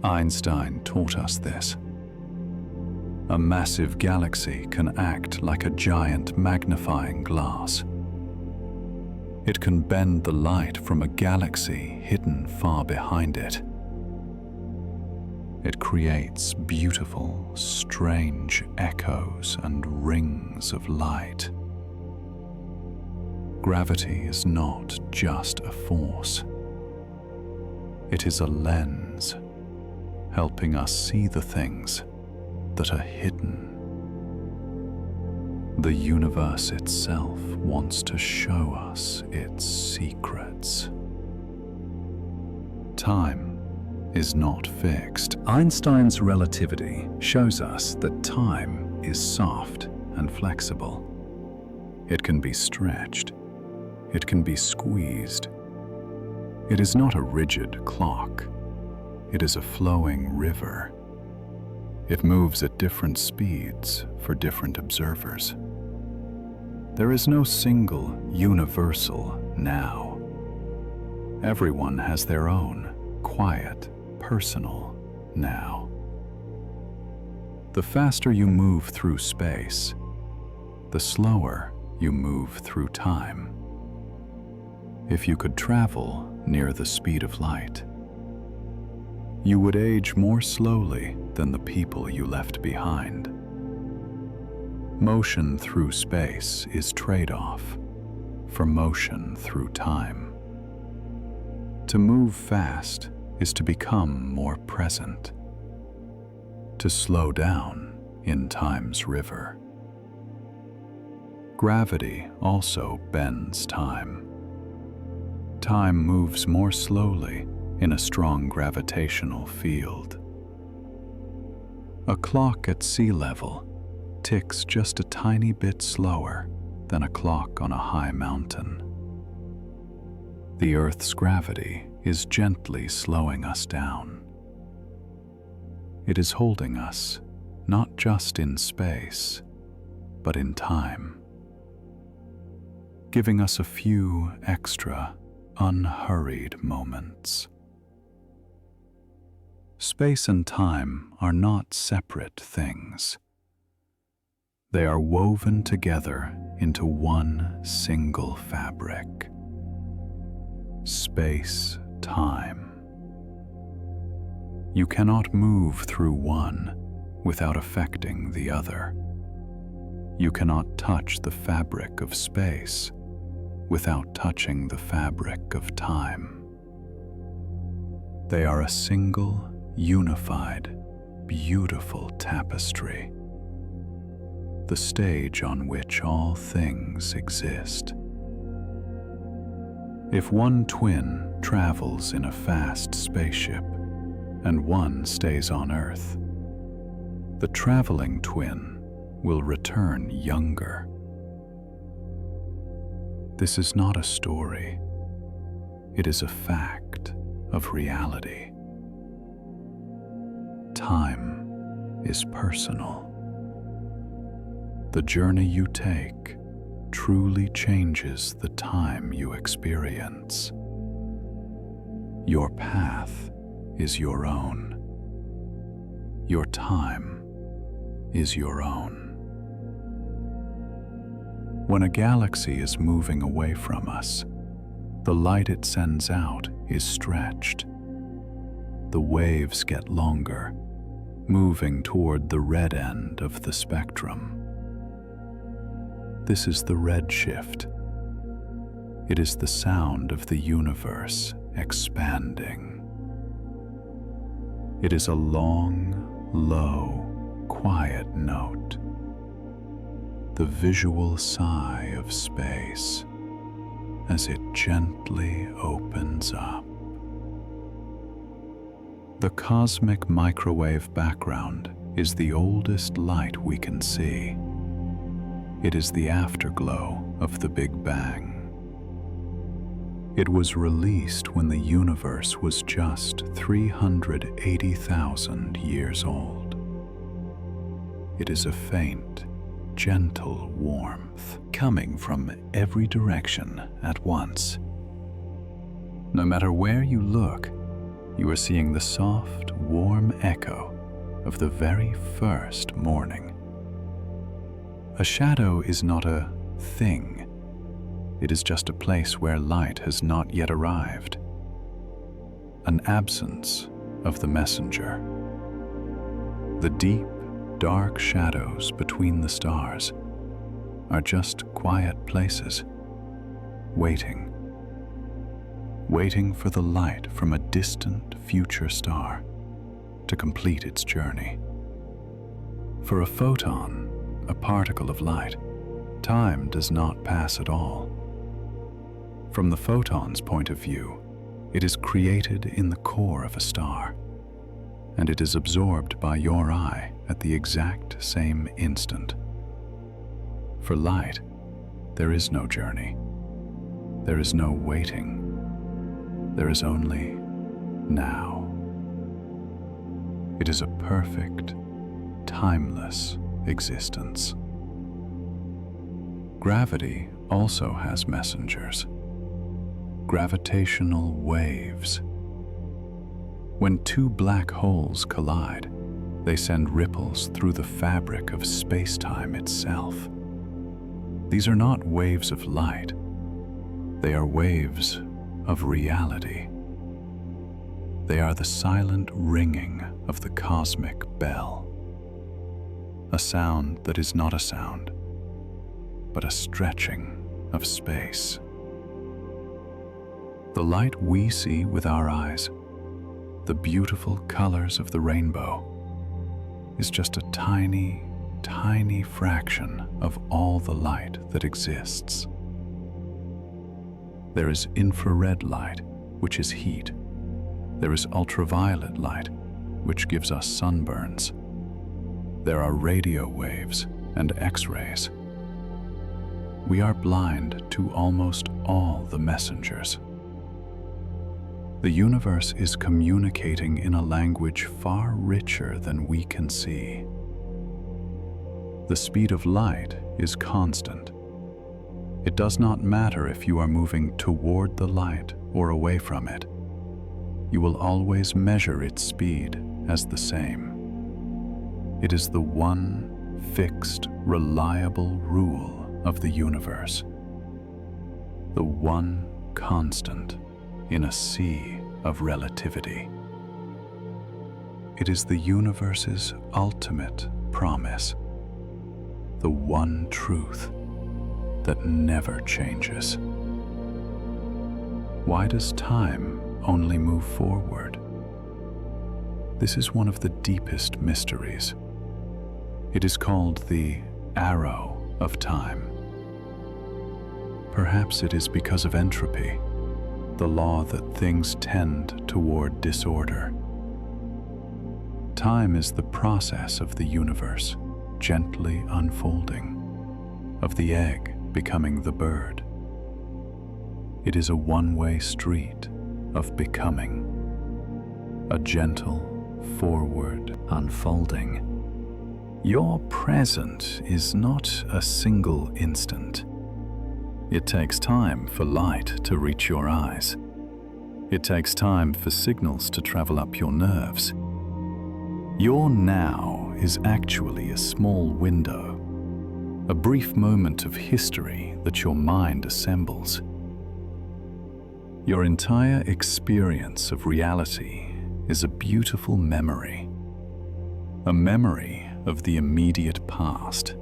Einstein taught us this. A massive galaxy can act like a giant magnifying glass. It can bend the light from a galaxy hidden far behind it. It creates beautiful, strange echoes and rings of light. Gravity is not just a force. It is a lens, helping us see the things that are hidden. The universe itself wants to show us its secrets. Time is not fixed. Einstein's relativity shows us that time is soft and flexible. It can be stretched. It can be squeezed. It is not a rigid clock. It is a flowing river. It moves at different speeds for different observers. There is no single, universal now. Everyone has their own, quiet, personal now. The faster you move through space, the slower you move through time. If you could travel near the speed of light, you would age more slowly than the people you left behind. Motion through space is trade-off for motion through time. To move fast is to become more present, to slow down in time's river. Gravity also bends time. Time moves more slowly in a strong gravitational field. A clock at sea level ticks just a tiny bit slower than a clock on a high mountain. The Earth's gravity is gently slowing us down. It is holding us not just in space, but in time, giving us a few extra, unhurried moments. Space and time are not separate things. They are woven together into one single fabric. Space-time. You cannot move through one without affecting the other. You cannot touch the fabric of space without touching the fabric of time. They are a single, unified, beautiful tapestry, the stage on which all things exist. If one twin travels in a fast spaceship and one stays on Earth, the traveling twin will return younger. This is not a story. It is a fact of reality. Time is personal. The journey you take truly changes the time you experience. Your path is your own. Your time is your own. When a galaxy is moving away from us, the light it sends out is stretched. The waves get longer, moving toward the red end of the spectrum. This is the redshift. It is the sound of the universe expanding. It is a long, low, quiet note, the visual sigh of space as it gently opens up. The cosmic microwave background is the oldest light we can see. It is the afterglow of the Big Bang. It was released when the universe was just 380,000 years old. It is a faint, gentle warmth coming from every direction at once. No matter where you look, you are seeing the soft, warm echo of the very first morning. A shadow is not a thing. It is just a place where light has not yet arrived. An absence of the messenger. The deep, dark shadows between the stars are just quiet places, waiting for the light from a distant future star to complete its journey. For a photon, a particle of light, time does not pass at all. From the photon's point of view, It is created in the core of a star, and it is absorbed by your eye at the exact same instant. For light, there is no journey. There is no waiting. There is only now. It is a perfect, timeless existence. Gravity also has messengers. Gravitational waves. When two black holes collide, they send ripples through the fabric of space-time itself. These are not waves of light. They are waves of reality. They are the silent ringing of the cosmic bell. A sound that is not a sound, but a stretching of space. The light we see with our eyes, the beautiful colors of the rainbow, is just a tiny, tiny fraction of all the light that exists. There is infrared light, which is heat. There is ultraviolet light, which gives us sunburns. There are radio waves and X-rays. We are blind to almost all the messengers. The universe is communicating in a language far richer than we can see. The speed of light is constant. It does not matter if you are moving toward the light or away from it. You will always measure its speed as the same. It is the one fixed, reliable rule of the universe. The one constant in a sea of relativity. It is the universe's ultimate promise, the one truth that never changes. Why does time only move forward? This is one of the deepest mysteries. It is called the arrow of time. Perhaps it is because of entropy, the law that things tend toward disorder. Time is the process of the universe gently unfolding, of the egg becoming the bird. It is a one-way street of becoming, a gentle, forward unfolding. Your present is not a single instant. It takes time for light to reach your eyes. It takes time for signals to travel up your nerves. Your now is actually a small window, a brief moment of history that your mind assembles. Your entire experience of reality is a beautiful memory, a memory of the immediate past.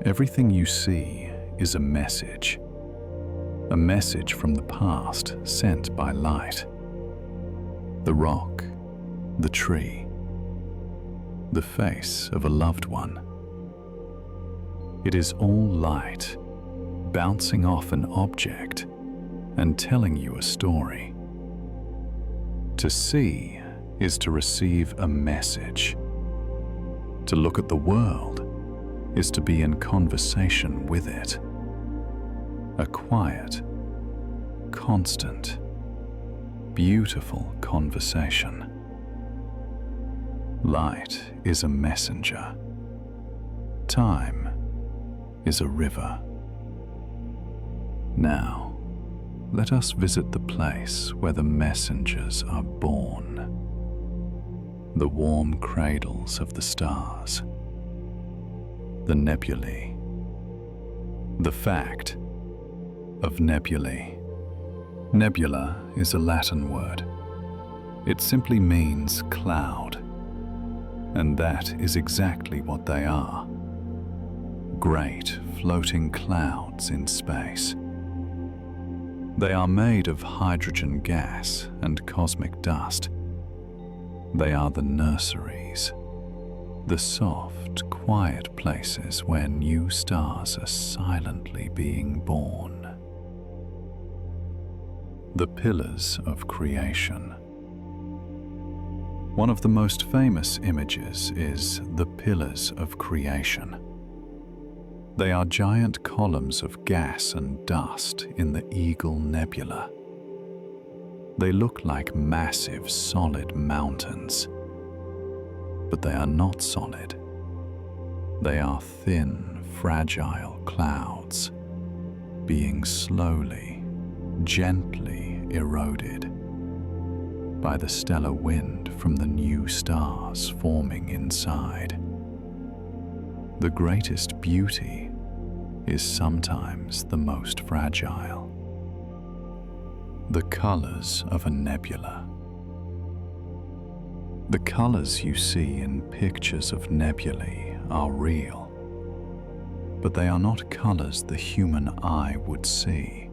Everything you see is a message from the past sent by light. The rock, the tree, the face of a loved one. It is all light, bouncing off an object and telling you a story. To see is to receive a message. To look at the world is to be in conversation with it. A quiet, constant, beautiful conversation. Light is a messenger. Time is a river. Now, let us visit the place where the messengers are born. The warm cradles of the stars. The nebulae. The fact of nebulae. Nebula is a Latin word. It simply means cloud, and that is exactly what they are. Great floating clouds in space. They are made of hydrogen gas and cosmic dust. They are the nurseries, the soft, quiet places where new stars are silently being born. The pillars of creation. One of the most famous images is the pillars of creation. They are giant columns of gas and dust in the Eagle Nebula. They look like massive, solid mountains, but they are not solid. They are thin, fragile clouds, being slowly, gently eroded by the stellar wind from the new stars forming inside. The greatest beauty is sometimes the most fragile. The colors of a nebula. The colors you see in pictures of nebulae are real, but they are not colors the human eye would see.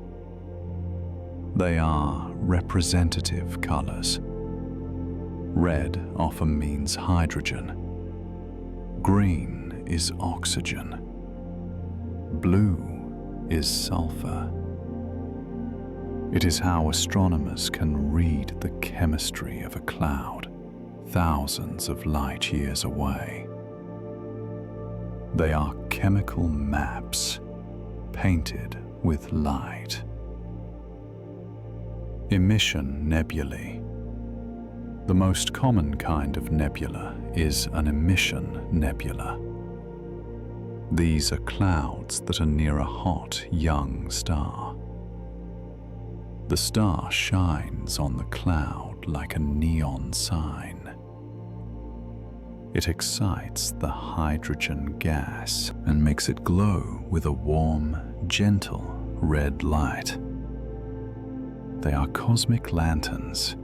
They are representative colors. Red often means hydrogen. Green is oxygen. Blue is sulfur. It is how astronomers can read the chemistry of a cloud thousands of light years away. They are chemical maps painted with light. Emission nebulae. The most common kind of nebula is an emission nebula. These are clouds that are near a hot, young star. The star shines on the cloud like a neon sign. It excites the hydrogen gas and makes it glow with a warm, gentle red light. They are cosmic lanterns,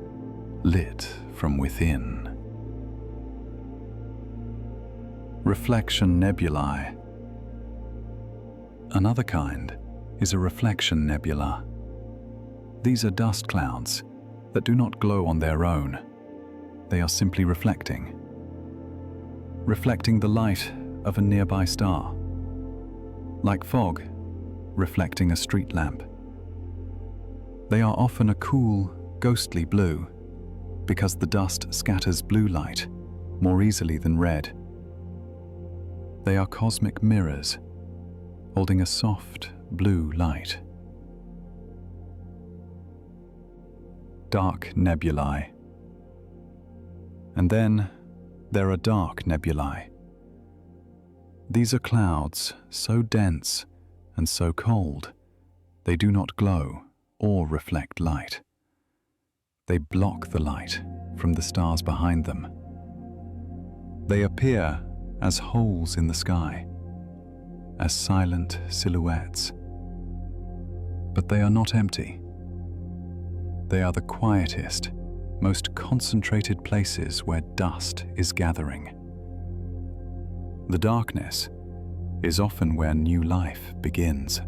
lit from within. Reflection nebulae. Another kind is a reflection nebula. These are dust clouds that do not glow on their own. They are simply reflecting the light of a nearby star, like fog reflecting a street lamp. They are often a cool, ghostly blue because the dust scatters blue light more easily than red. They are cosmic mirrors holding a soft blue light. Dark nebulae. And then there are dark nebulae. These are clouds so dense and so cold, they do not glow or reflect light. They block the light from the stars behind them. They appear as holes in the sky, as silent silhouettes. But they are not empty. They are the quietest, most concentrated places where dust is gathering. The darkness is often where new life begins.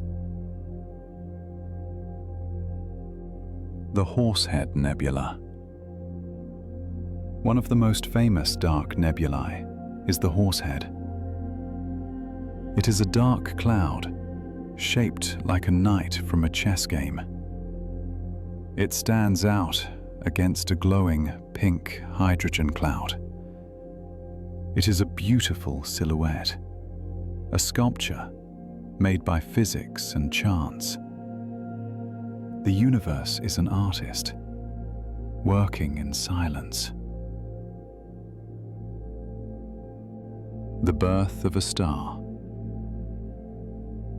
The Horsehead Nebula. One of the most famous dark nebulae is the Horsehead. It is a dark cloud, shaped like a knight from a chess game. It stands out against a glowing pink hydrogen cloud. It is a beautiful silhouette, a sculpture made by physics and chance. The universe is an artist, working in silence. The birth of a star.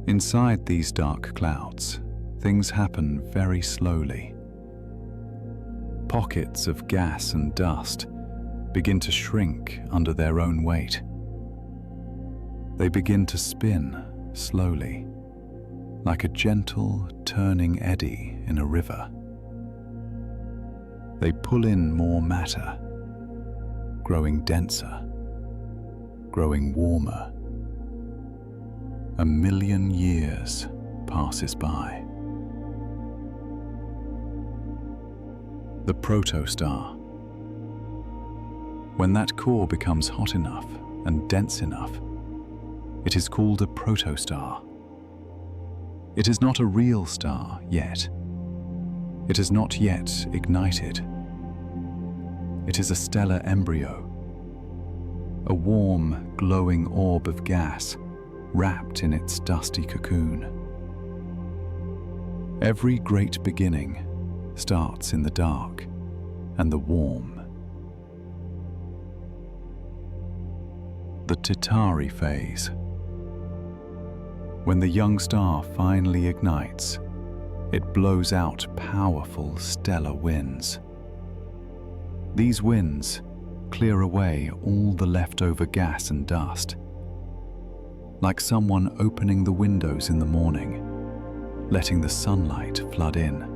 Inside these dark clouds, things happen very slowly. Pockets of gas and dust begin to shrink under their own weight. They begin to spin slowly, like a gentle turning eddy in a river. They pull in more matter, growing denser, growing warmer. 1 million years passes by. The protostar. When that core becomes hot enough and dense enough, it is called a protostar. It is not a real star yet. It is not yet ignited. It is a stellar embryo, a warm, glowing orb of gas wrapped in its dusty cocoon. Every great beginning starts in the dark and the warm. The Titari phase. When the young star finally ignites, it blows out powerful stellar winds. These winds clear away all the leftover gas and dust, like someone opening the windows in the morning, letting the sunlight flood in.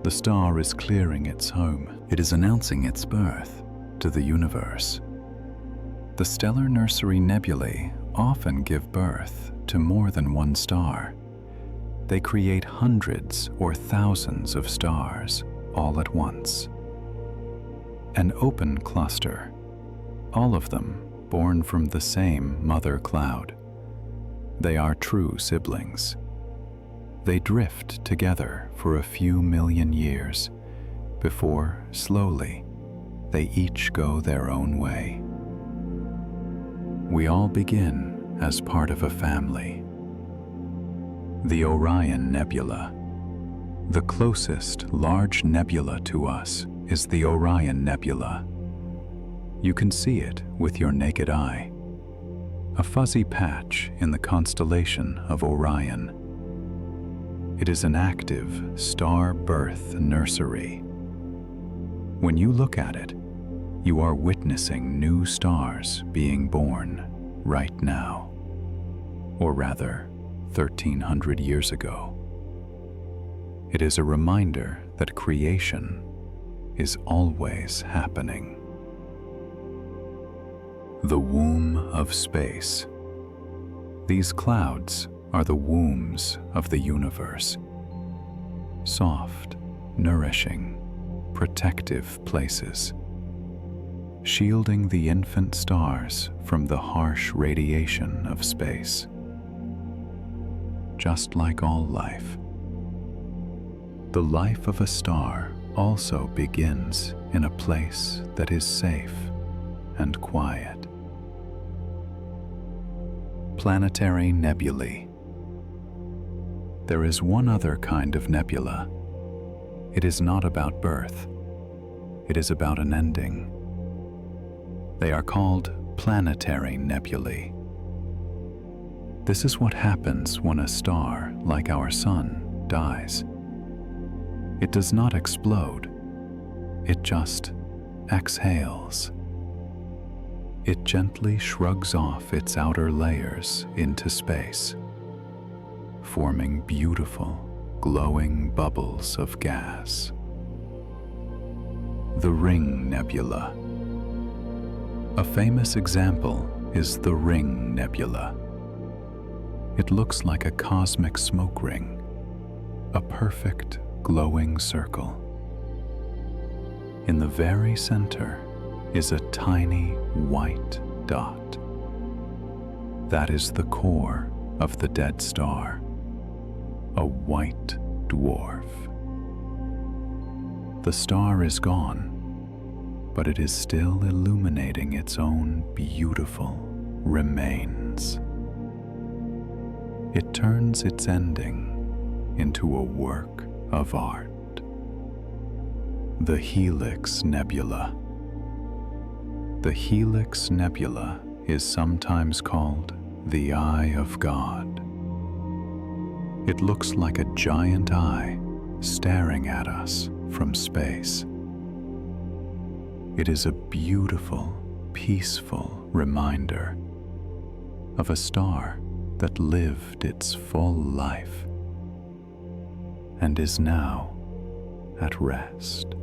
The star is clearing its home. It is announcing its birth to the universe. The stellar nursery nebulae often give birth to more than one star. They create hundreds or thousands of stars all at once. An open cluster, all of them born from the same mother cloud. They are true siblings. They drift together for a few million years before, slowly, they each go their own way. We all begin as part of a family. The Orion Nebula. The closest large nebula to us is the Orion Nebula. You can see it with your naked eye, a fuzzy patch in the constellation of Orion. It is an active star birth nursery. When you look at it, you are witnessing new stars being born right now, or rather, 1,300 years ago. It is a reminder that creation is always happening. The womb of space. These clouds are the wombs of the universe. Soft, nourishing, protective places, shielding the infant stars from the harsh radiation of space. Just like all life, the life of a star also begins in a place that is safe and quiet. Planetary nebulae. There is one other kind of nebula. It is not about birth. It is about an ending. They are called planetary nebulae. This is what happens when a star, like our sun, dies. It does not explode. It just exhales. It gently shrugs off its outer layers into space, forming beautiful, glowing bubbles of gas. The Ring Nebula. A famous example is the Ring Nebula. It looks like a cosmic smoke ring, a perfect glowing circle. In the very center is a tiny white dot. That is the core of the dead star, a white dwarf. The star is gone, but it is still illuminating its own beautiful remains. It turns its ending into a work of art. The Helix Nebula. The Helix Nebula is sometimes called the Eye of God. It looks like a giant eye staring at us from space. It is a beautiful, peaceful reminder of a star that lived its full life and is now at rest.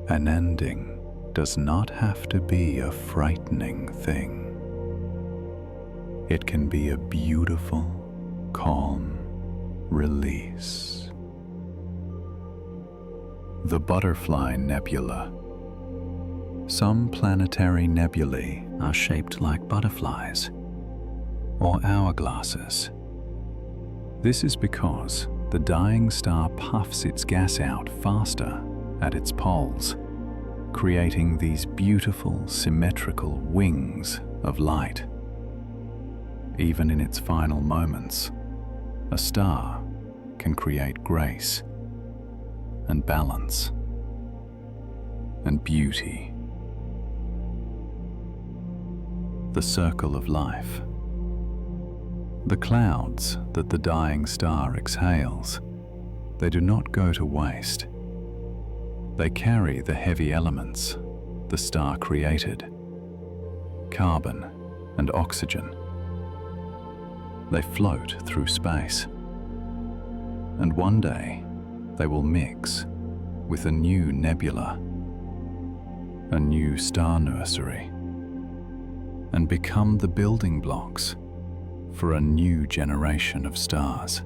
An ending does not have to be a frightening thing. It can be a beautiful, calm release. The Butterfly Nebula. Some planetary nebulae are shaped like butterflies or hourglasses. This is because the dying star puffs its gas out faster at its poles, creating these beautiful, symmetrical wings of light. Even in its final moments, a star can create grace and balance and beauty. The circle of life. The clouds that the dying star exhales, they do not go to waste. They carry the heavy elements the star created, carbon and oxygen. They float through space, and one day they will mix with a new nebula, a new star nursery, and become the building blocks for a new generation of stars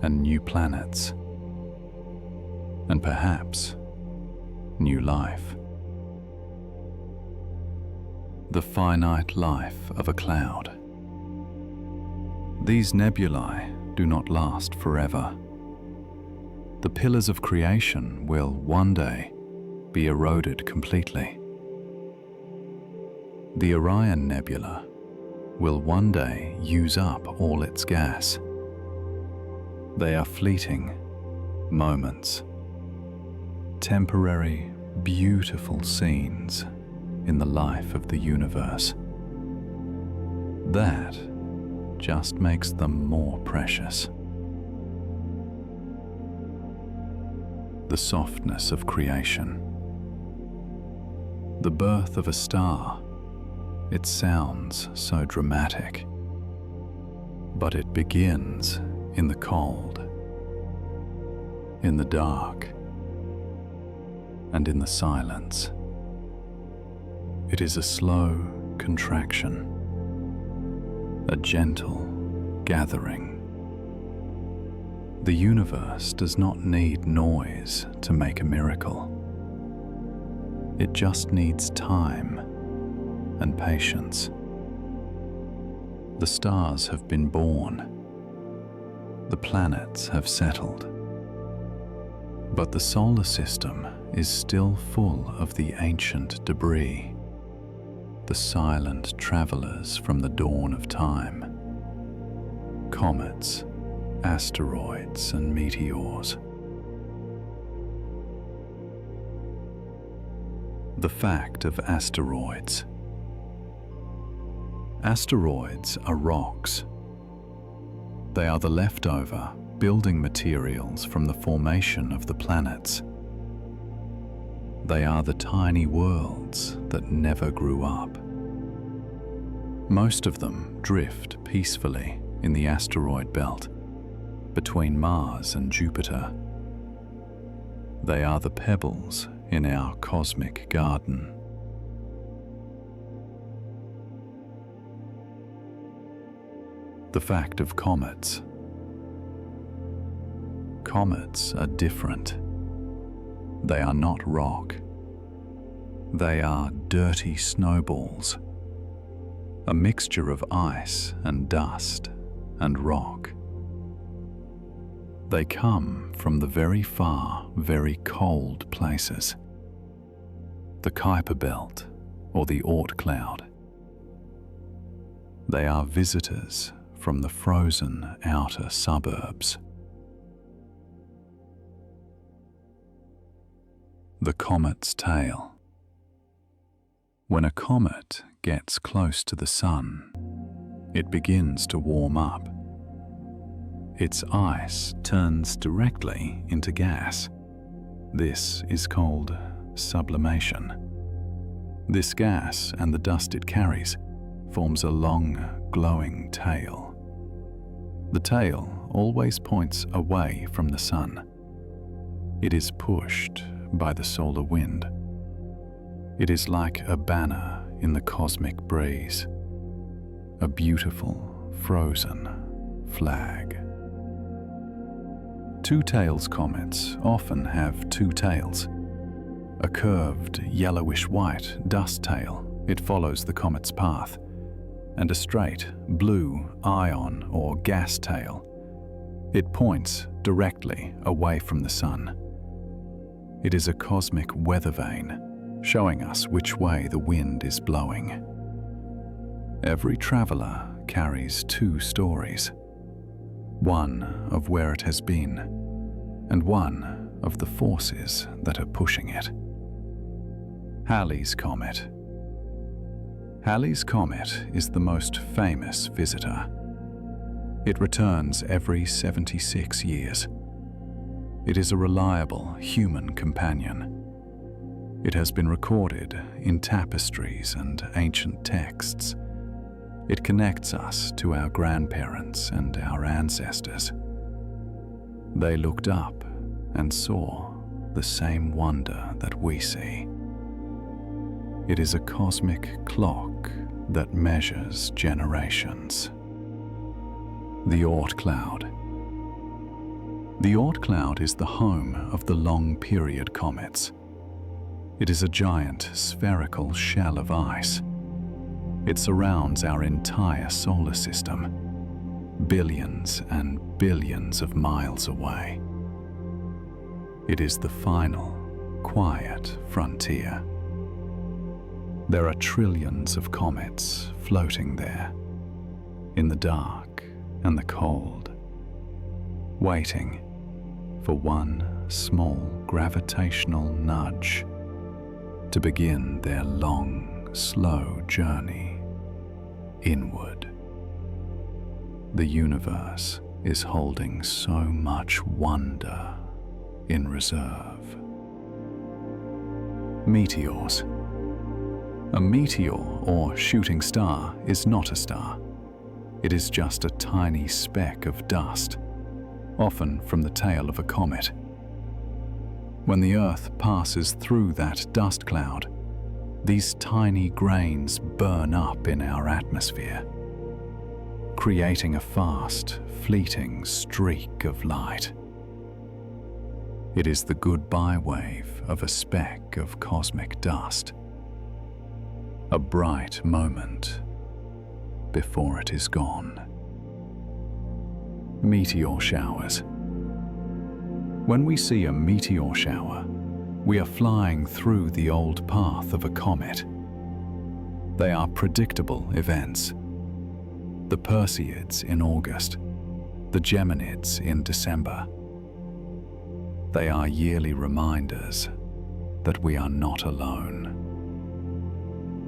and new planets, and perhaps new life. The finite life of a cloud. These nebulae do not last forever. The pillars of creation will one day be eroded completely. The Orion Nebula will one day use up all its gas. They are fleeting moments, temporary, beautiful scenes in the life of the universe. That just makes them more precious. The softness of creation. The birth of a star. It sounds so dramatic, but it begins in the cold, in the dark, and in the silence. It is a slow contraction, a gentle gathering. The universe does not need noise to make a miracle. It just needs time and patience. The stars have been born. The planets have settled. But the solar system is still full of the ancient debris, the silent travelers from the dawn of time, comets, asteroids, and meteors. The fact of asteroids. Asteroids are rocks. They are the leftover building materials from the formation of the planets. They are the tiny worlds that never grew up. Most of them drift peacefully in the asteroid belt between Mars and Jupiter. They are the pebbles in our cosmic garden. The fact of comets. Comets are different. They are not rock. They are dirty snowballs, a mixture of ice and dust and rock. They come from the very far, very cold places. The Kuiper Belt or the Oort cloud. They are visitors from the frozen outer suburbs. The comet's tail. When a comet gets close to the sun, it begins to warm up. Its ice turns directly into gas. This is called sublimation. This gas and the dust it carries forms a long, glowing tail. The tail always points away from the sun. It is pushed by the solar wind. It is like a banner in the cosmic breeze, a beautiful, frozen flag. Two-tails comets often have two tails. A curved, yellowish-white dust tail, it follows the comet's path, and a straight, blue ion or gas tail. It points directly away from the sun. It is a cosmic weather vane, showing us which way the wind is blowing. Every traveler carries two stories, one of where it has been, and one of the forces that are pushing it. Halley's Comet. Halley's Comet is the most famous visitor. It returns every 76 years. It is a reliable human companion. It has been recorded in tapestries and ancient texts. It connects us to our grandparents and our ancestors. They looked up and saw the same wonder that we see. It is a cosmic clock that measures generations. The Oort cloud. The Oort cloud is the home of the long-period comets. It is a giant spherical shell of ice. It surrounds our entire solar system, billions and billions of miles away. It is the final, quiet frontier. There are trillions of comets floating there, in the dark and the cold, waiting for one small gravitational nudge to begin their long, slow journey inward. The universe is holding so much wonder in reserve. Meteors. A meteor or shooting star is not a star. It is just a tiny speck of dust, often from the tail of a comet. When the Earth passes through that dust cloud, these tiny grains burn up in our atmosphere, creating a fast, fleeting streak of light. It is the goodbye wave of a speck of cosmic dust, a bright moment before it is gone. Meteor showers. When we see a meteor shower, we are flying through the old path of a comet. They are predictable events. The Perseids in August, the Geminids in December. They are yearly reminders that we are not alone.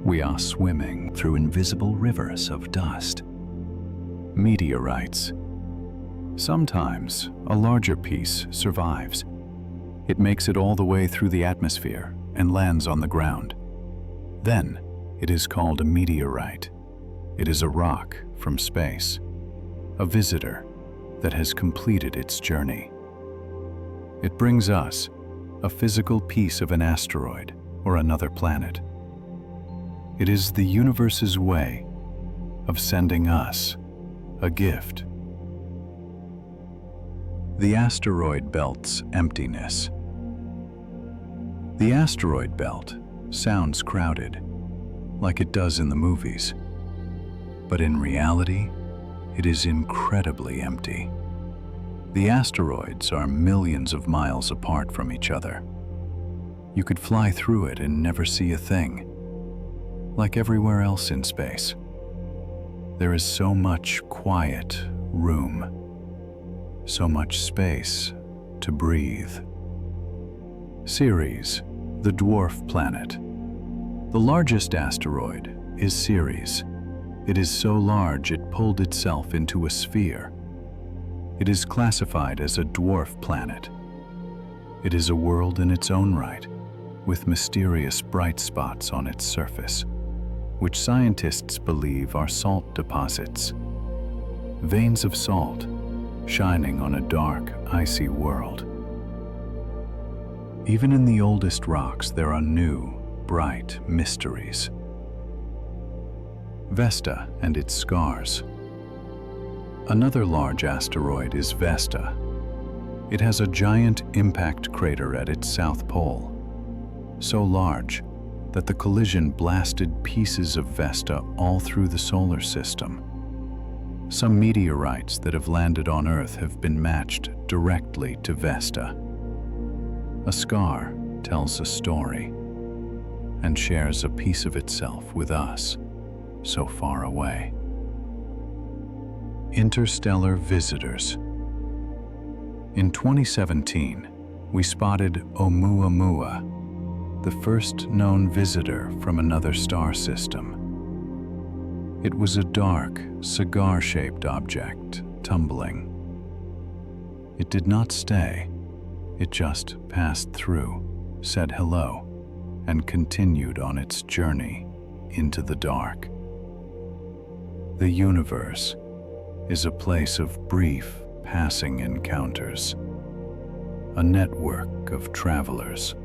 We are swimming through invisible rivers of dust. Meteorites. Sometimes a larger piece survives. It makes it all the way through the atmosphere and lands on the ground. Then it is called a meteorite. It is a rock from space, a visitor that has completed its journey. It brings us a physical piece of an asteroid or another planet. It is the universe's way of sending us a gift. The asteroid belt's emptiness. The asteroid belt sounds crowded, like it does in the movies. But in reality, it is incredibly empty. The asteroids are millions of miles apart from each other. You could fly through it and never see a thing. Like everywhere else in space, there is so much quiet room, so much space to breathe. Ceres, the dwarf planet. The largest asteroid is Ceres. It is so large it pulled itself into a sphere. It is classified as a dwarf planet. It is a world in its own right, with mysterious bright spots on its surface, which scientists believe are salt deposits. Veins of salt shining on a dark, icy world. Even in the oldest rocks, there are new, bright mysteries. Vesta and its scars. Another large asteroid is Vesta. It has a giant impact crater at its south pole, so large that the collision blasted pieces of Vesta all through the solar system. Some meteorites that have landed on Earth have been matched directly to Vesta. A scar tells a story and shares a piece of itself with us so far away. Interstellar visitors. In 2017, we spotted Oumuamua, the first known visitor from another star system. It was a dark, cigar-shaped object tumbling. It did not stay. It just passed through, said hello, and continued on its journey into the dark. The universe is a place of brief passing encounters, a network of travelers.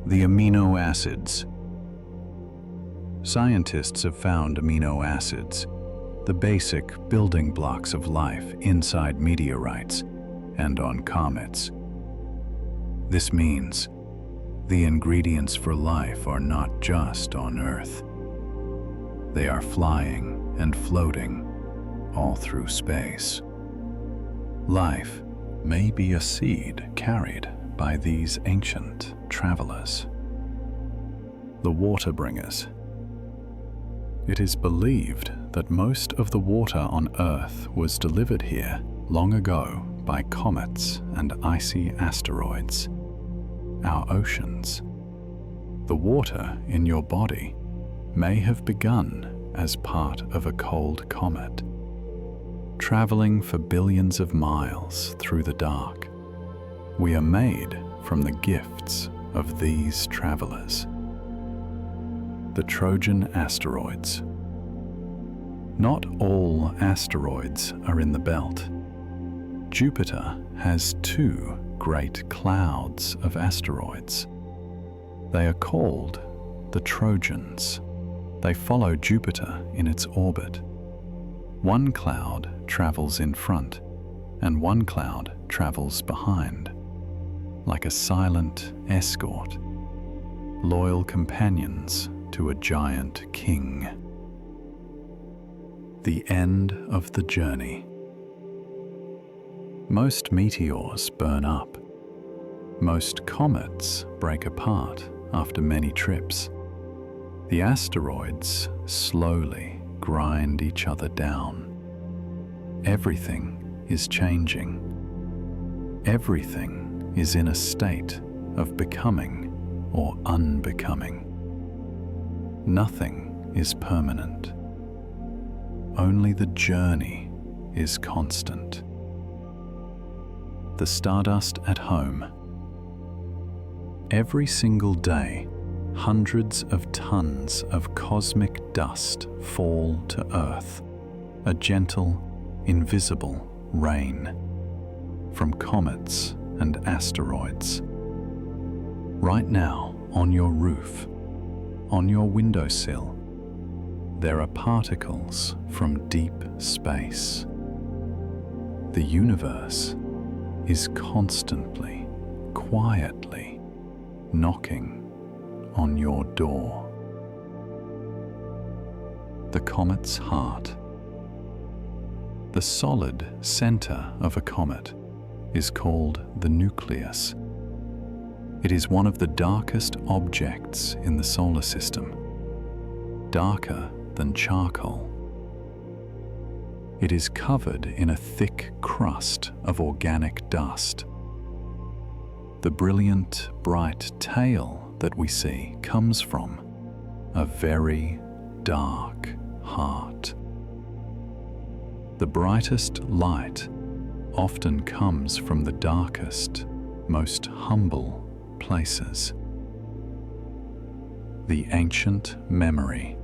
The amino acids. Scientists have found amino acids, the basic building blocks of life, inside meteorites and on comets. This means the ingredients for life are not just on Earth. They are flying and floating all through space. Life may be a seed carried by these ancient travelers. The water bringers. It is believed that most of the water on Earth was delivered here long ago by comets and icy asteroids. Our oceans. The water in your body may have begun as part of a cold comet, traveling for billions of miles through the dark. We are made from the gifts of these travelers. The Trojan asteroids. Not all asteroids are in the belt. Jupiter has 2 great clouds of asteroids. They are called the Trojans. They follow Jupiter in its orbit. One cloud travels in front, and one cloud travels behind, like a silent escort, loyal companions to a giant king. The end of the journey. Most meteors burn up. Most comets break apart after many trips. The asteroids slowly grind each other down. Everything is changing. Everything is in a state of becoming or unbecoming. Nothing is permanent. Only the journey is constant. The stardust at home. Every single day, hundreds of tons of cosmic dust fall to Earth, a gentle, invisible rain from comets and asteroids. Right now, on your roof, on your windowsill, there are particles from deep space. The universe is constantly, quietly knocking on your door. The comet's heart. The solid center of a comet is called the nucleus. It is one of the darkest objects in the solar system, darker than charcoal. It is covered in a thick crust of organic dust. The brilliant, bright tail that we see comes from a very dark heart. The brightest light often comes from the darkest, most humble places. The ancient memory.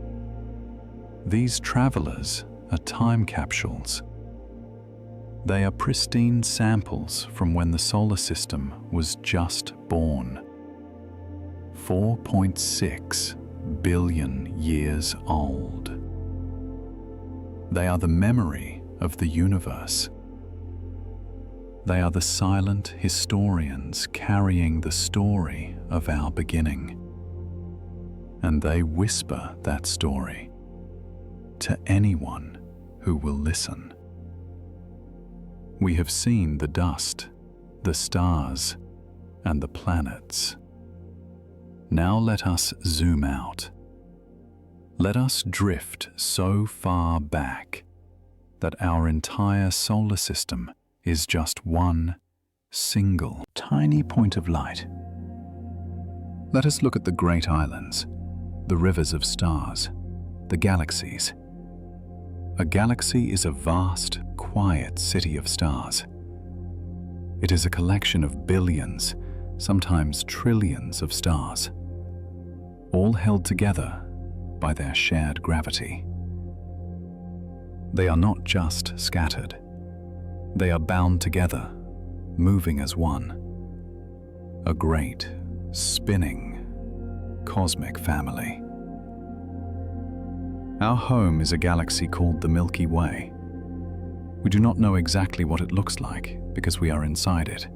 These travelers are time capsules. They are pristine samples from when the solar system was just born. 4.6 billion years old. They are the memory of the universe. They are the silent historians carrying the story of our beginning. And they whisper that story to anyone who will listen. We have seen the dust, the stars, and the planets. Now let us zoom out. Let us drift so far back that our entire solar system is just one single tiny point of light. Let us look at the great islands, the rivers of stars, the galaxies. A galaxy is a vast, quiet city of stars. It is a collection of billions, sometimes trillions of stars, all held together by their shared gravity. They are not just scattered. They are bound together, moving as one. A great, spinning, cosmic family. Our home is a galaxy called the Milky Way. We do not know exactly what it looks like because we are inside it.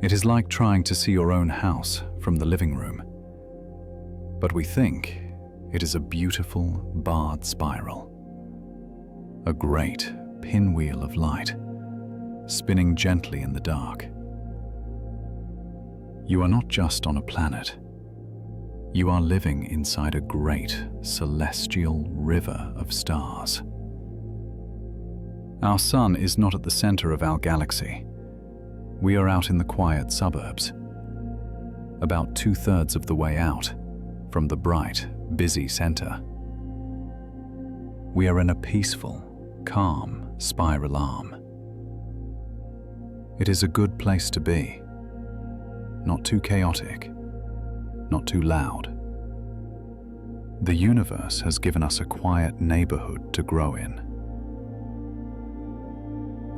It is like trying to see your own house from the living room. But we think it is a beautiful barred spiral. A great pinwheel of light, spinning gently in the dark. You are not just on a planet. You are living inside a great celestial river of stars. Our sun is not at the center of our galaxy. We are out in the quiet suburbs, about 2/3 of the way out from the bright, busy center. We are in a peaceful, calm spiral arm. It is a good place to be. Not too chaotic, not too loud. The universe has given us a quiet neighborhood to grow in.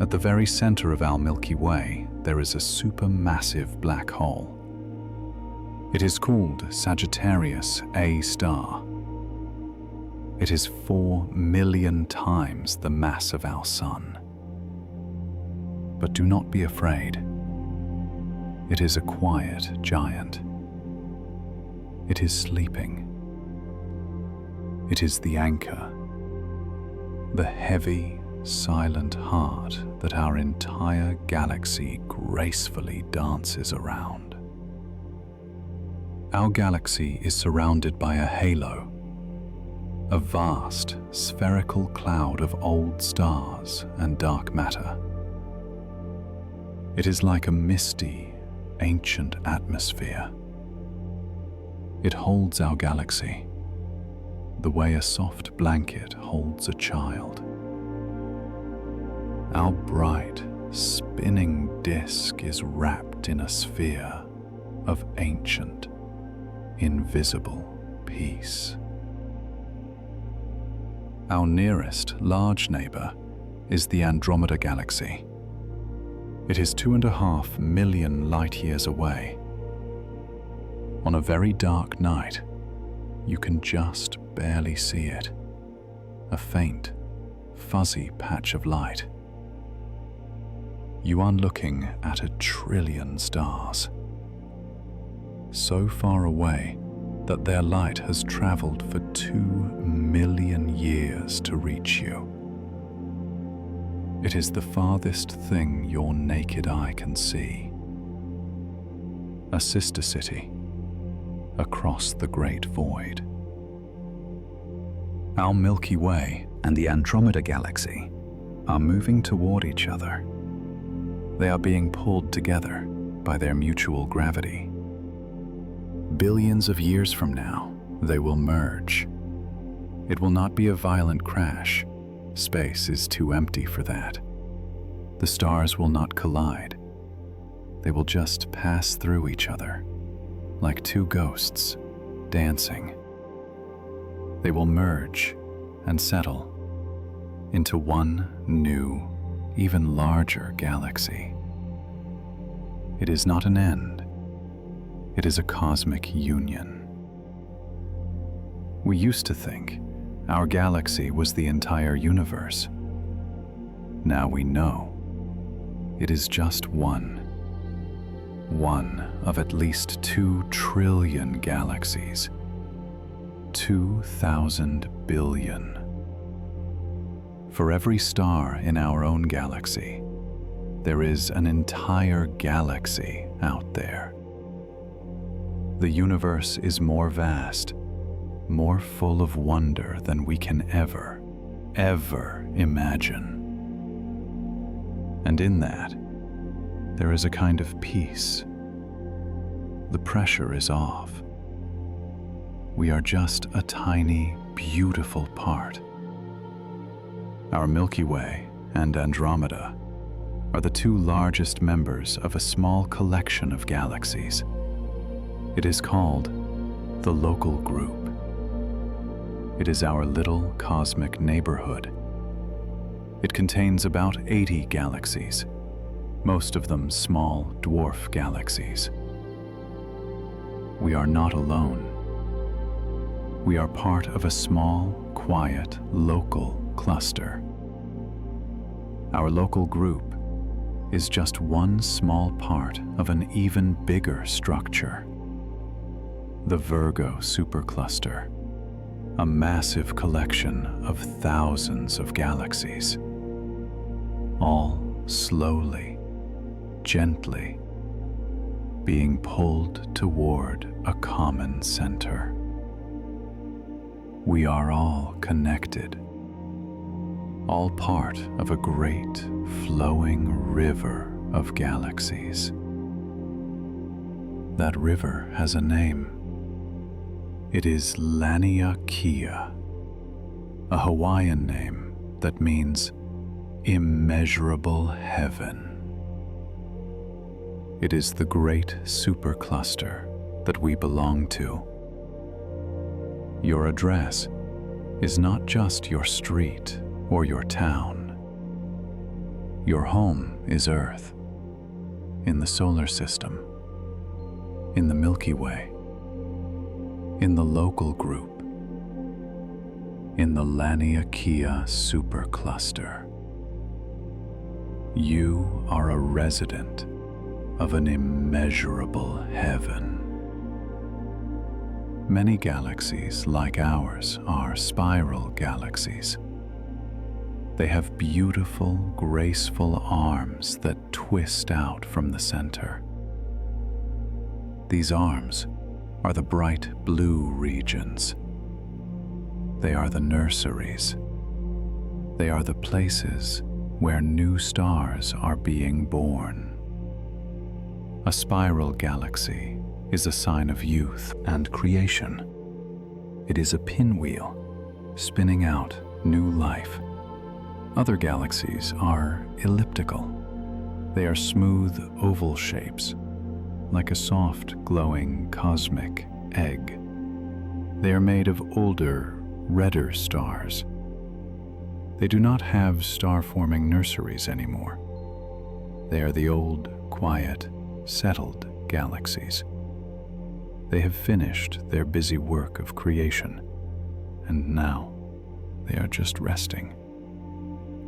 At the very center of our Milky Way, there is a supermassive black hole. It is called Sagittarius A star. It is 4 million times the mass of our sun. But do not be afraid. It is a quiet giant. It is sleeping. It is the anchor, the heavy, silent heart that our entire galaxy gracefully dances around. Our galaxy is surrounded by a halo, a vast, spherical cloud of old stars and dark matter. It is like a misty, ancient atmosphere. It holds our galaxy, the way a soft blanket holds a child. Our bright, spinning disk is wrapped in a sphere of ancient, invisible peace. Our nearest large neighbor is the Andromeda Galaxy. It is 2.5 million light-years away. On a very dark night, you can just barely see it. A faint, fuzzy patch of light. You are looking at 1 trillion stars. So far away that their light has traveled for 2 million years to reach you. It is the farthest thing your naked eye can see. A sister city across the great void. Our Milky Way and the Andromeda Galaxy are moving toward each other. They are being pulled together by their mutual gravity. Billions of years from now, they will merge. It will not be a violent crash. Space is too empty for that. The stars will not collide. They will just pass through each other, like 2 ghosts dancing. They will merge and settle into one new, even larger galaxy. It is not an end. It is a cosmic union. We used to think our galaxy was the entire universe. Now we know it is just one of at least 2 trillion galaxies. 2,000 billion For every star in our own galaxy, there is an entire galaxy out there. The universe is more vast, more full of wonder than we can ever imagine. And in that, there is a kind of peace. The pressure is off. We are just a tiny, beautiful part. Our Milky Way and Andromeda are the two largest members of a small collection of galaxies. It is called the Local Group. It is our little cosmic neighborhood. It contains about 80 galaxies, most of them small dwarf galaxies. We are not alone. We are part of a small, quiet, local cluster. Our local group is just one small part of an even bigger structure. The Virgo supercluster, a massive collection of thousands of galaxies, all slowly, gently, being pulled toward a common center. We are all connected, all part of a great flowing river of galaxies. That river has a name. It is Laniakea, a Hawaiian name that means immeasurable heaven. It is the great supercluster that we belong to. Your address is not just your street or your town. Your home is Earth, in the solar system, in the Milky Way, in the local group, in the Laniakea supercluster. You are a resident of an immeasurable heaven. Many galaxies like ours are spiral galaxies. They have beautiful, graceful arms that twist out from the center. These arms are the bright blue regions. They are the nurseries. They are the places where new stars are being born. A spiral galaxy is a sign of youth and creation. It is a pinwheel spinning out new life. Other galaxies are elliptical. They are smooth oval shapes, like a soft, glowing cosmic egg. They are made of older, redder stars. They do not have star-forming nurseries anymore. They are the old, quiet, settled galaxies. They have finished their busy work of creation, and now they are just resting,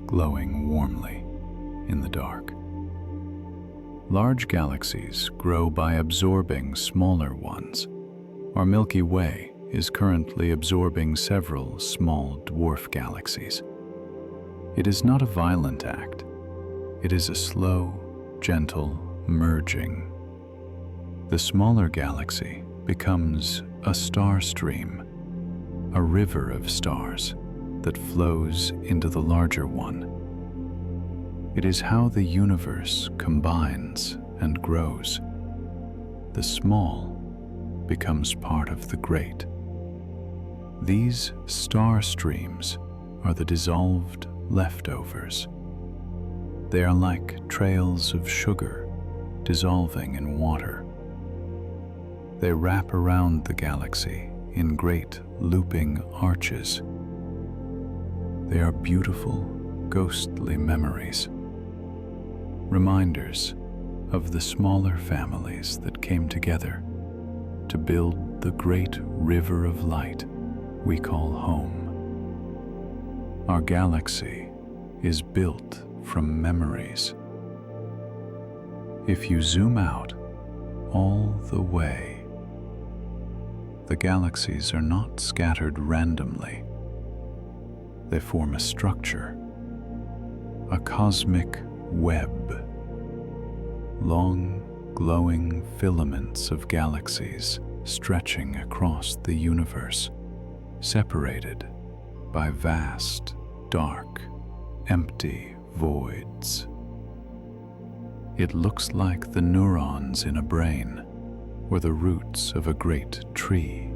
glowing warmly in the dark. Large galaxies grow by absorbing smaller ones. Our Milky Way is currently absorbing several small dwarf galaxies. It is not a violent act. It is a slow, gentle merging. The smaller galaxy becomes a star stream, a river of stars that flows into the larger one. It is how the universe combines and grows. The small becomes part of the great. These star streams are the dissolved leftovers. They are like trails of sugar dissolving in water. They wrap around the galaxy in great looping arches. They are beautiful, ghostly memories, reminders of the smaller families that came together to build the great river of light we call home. Our galaxy is built from memories. If you zoom out all the way, the galaxies are not scattered randomly. They form a structure a cosmic web. Long, glowing filaments of galaxies stretching across the universe, separated by vast, dark, empty voids. It looks like the neurons in a brain or the roots of a great tree.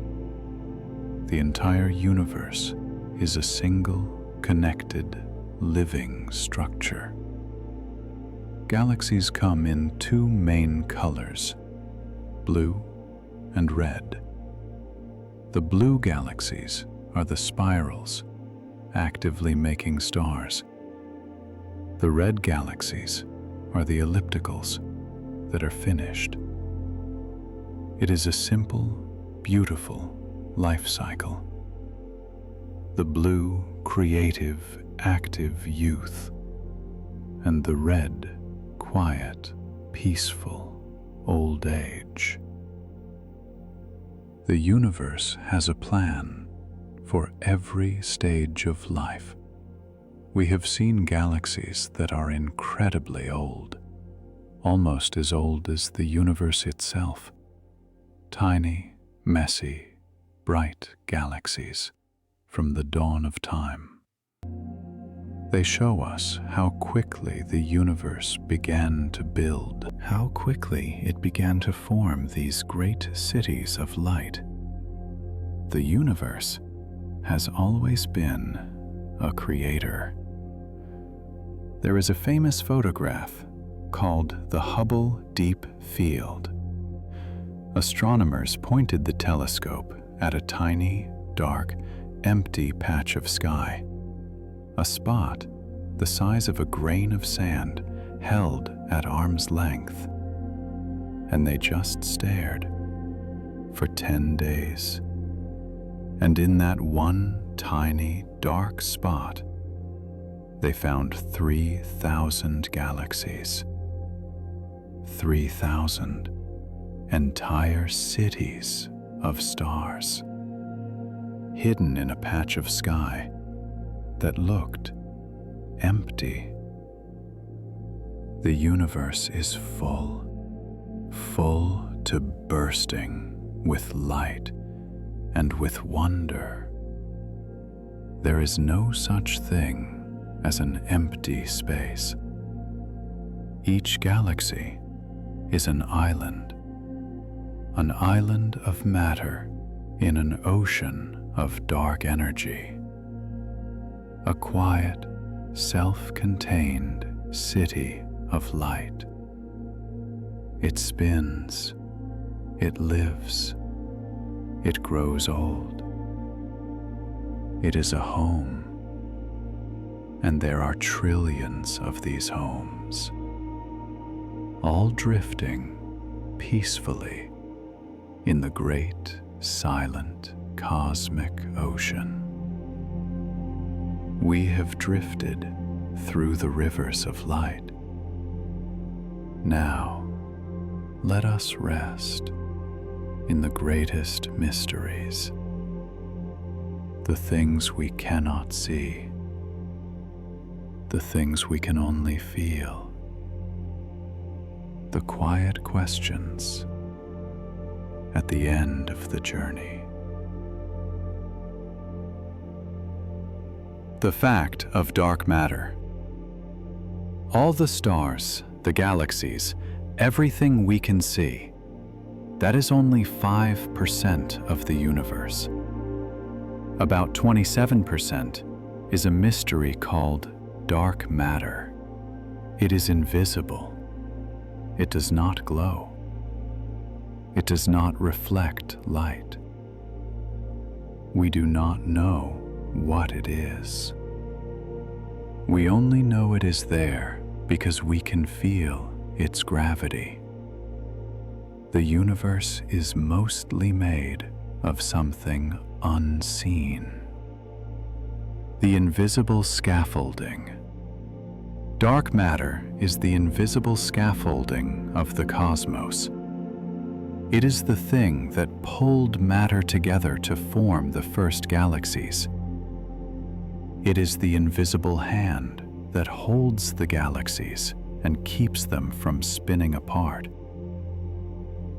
The entire universe is a single, connected, living structure. Galaxies come in two main colors, blue and red. The blue galaxies are the spirals, actively making stars. The red galaxies are the ellipticals that are finished. It is a simple, beautiful life cycle. The blue, creative, active youth, and the red, quiet, peaceful old age. The universe has a plan for every stage of life. We have seen galaxies that are incredibly old, almost as old as the universe itself. Tiny, messy, bright galaxies from the dawn of time. They show us how quickly the universe began to build, how quickly it began to form these great cities of light. The universe has always been a creator. There is a famous photograph called the Hubble Deep Field. Astronomers pointed the telescope at a tiny, dark, empty patch of sky. A spot the size of a grain of sand held at arm's length. And they just stared for 10 days. And in that one tiny, dark spot, they found 3,000 galaxies. 3,000 entire cities of stars, hidden in a patch of sky that looked empty. The universe is full to bursting with light and with wonder. There is no such thing as an empty space. Each galaxy is an island of matter in an ocean of dark energy. A quiet, self-contained city of light. It spins, it lives, it grows old. It is a home, and there are trillions of these homes, all drifting peacefully in the great, silent, cosmic ocean. We have drifted through the rivers of light. Now, let us rest in the greatest mysteries, the things we cannot see, the things we can only feel, the quiet questions at the end of the journey. The fact of dark matter. All the stars, the galaxies, everything we can see, that is only 5% of the universe. About 27% is a mystery called dark matter. It is invisible. It does not glow. It does not reflect light. We do not know what it is. We only know it is there because we can feel its gravity. The universe is mostly made of something unseen. The invisible scaffolding. Dark matter is the invisible scaffolding of the cosmos. It is the thing that pulled matter together to form the first galaxies. It is the invisible hand that holds the galaxies and keeps them from spinning apart.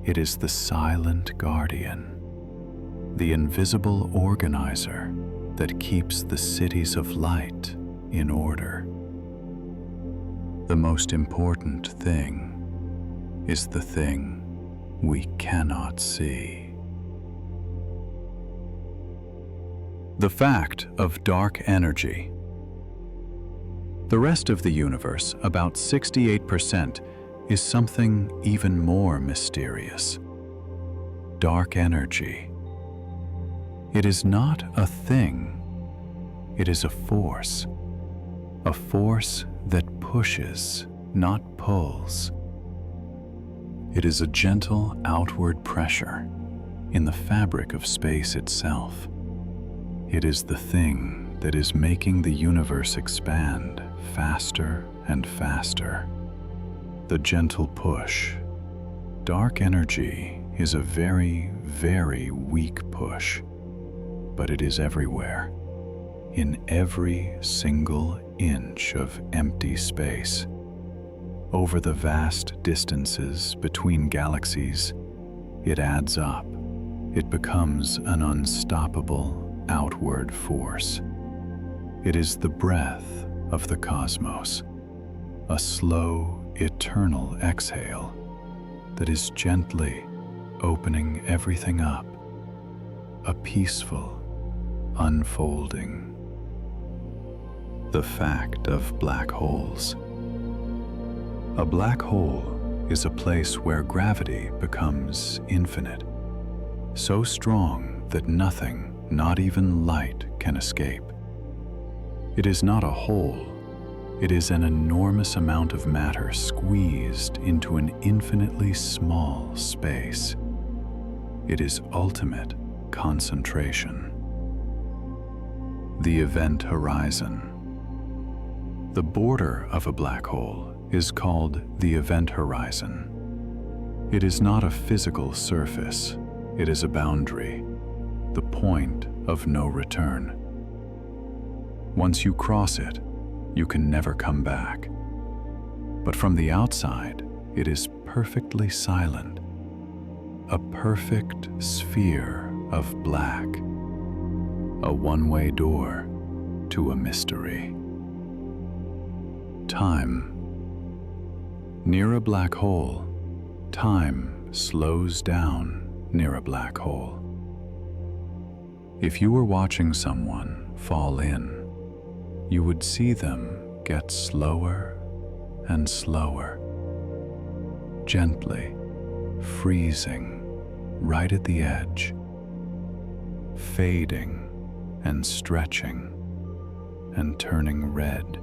It is the silent guardian, the invisible organizer that keeps the cities of light in order. The most important thing is the thing we cannot see. The fact of dark energy. The rest of the universe, about 68%, is something even more mysterious. Dark energy. It is not a thing. It is a force that pushes, not pulls. It is a gentle outward pressure in the fabric of space itself. It is the thing that is making the universe expand faster and faster. The gentle push. Dark energy is a very, very weak push, but it is everywhere, in every single inch of empty space. Over the vast distances between galaxies, it adds up. It becomes an unstoppable outward force. It is the breath of the cosmos, a slow, eternal exhale that is gently opening everything up, a peaceful unfolding. The fact of black holes. A black hole is a place where gravity becomes infinite, so strong that nothing, not even light, can escape. It is not a hole. It is an enormous amount of matter squeezed into an infinitely small space. It is ultimate concentration. The event horizon. The border of a black hole is called the event horizon. It is not a physical surface. It is a boundary, the point of no return. Once you cross it, you can never come back. But from the outside, it is perfectly silent, a perfect sphere of black, a one-way door to a mystery. Time. Near a black hole, time slows down near a black hole. If you were watching someone fall in, you would see them get slower and slower, gently freezing right at the edge, fading and stretching and turning red.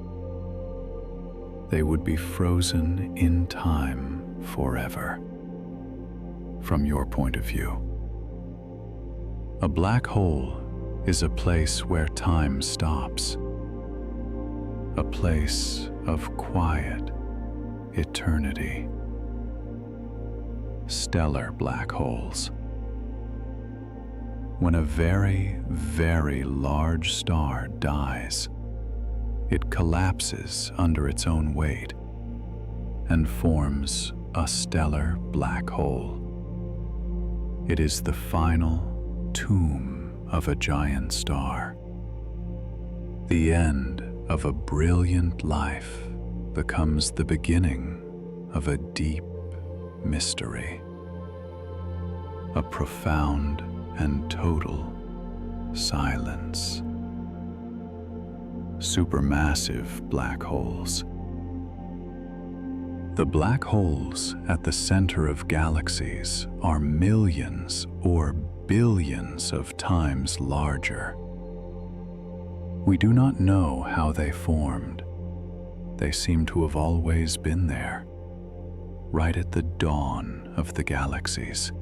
They would be frozen in time forever, from your point of view. A black hole is a place where time stops, a place of quiet eternity. Stellar black holes. When a very, very large star dies, it collapses under its own weight and forms a stellar black hole. It is the final tomb of a giant star. The end of a brilliant life becomes the beginning of a deep mystery, a profound and total silence. Supermassive black holes. The black holes at the center of galaxies are millions or billions of times larger. We do not know how they formed. They seem to have always been there, right at the dawn of the galaxies.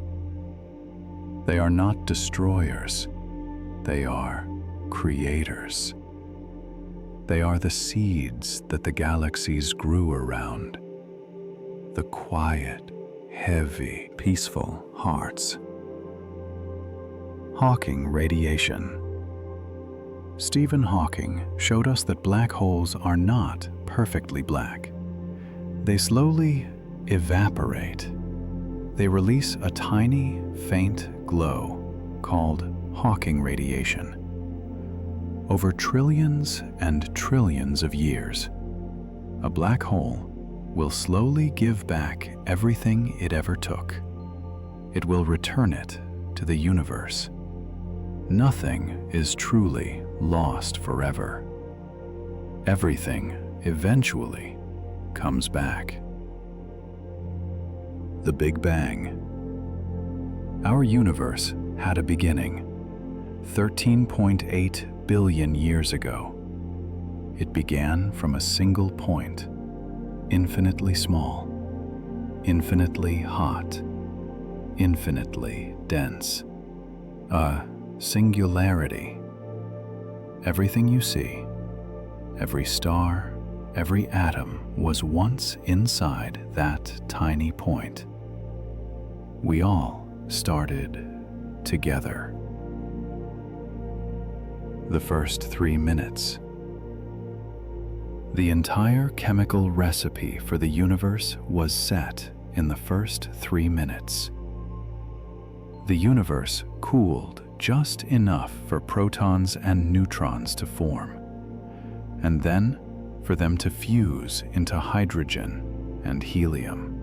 They are not destroyers. They are creators. They are the seeds that the galaxies grew around. The quiet, heavy, peaceful hearts. Hawking radiation. Stephen Hawking showed us that black holes are not perfectly black. They slowly evaporate. They release a tiny, faint glow called Hawking radiation. Over trillions and trillions of years, a black hole will slowly give back everything it ever took. It will return it to the universe. Nothing is truly lost forever. Everything eventually comes back. The Big Bang. Our universe had a beginning, 13.8 billion years ago. It began from a single point, infinitely small, infinitely hot, infinitely dense. A singularity. Everything you see, every star, every atom was once inside that tiny point. We all started together. The first 3 minutes. The entire chemical recipe for the universe was set in the first 3 minutes. The universe cooled just enough for protons and neutrons to form, and then for them to fuse into hydrogen and helium.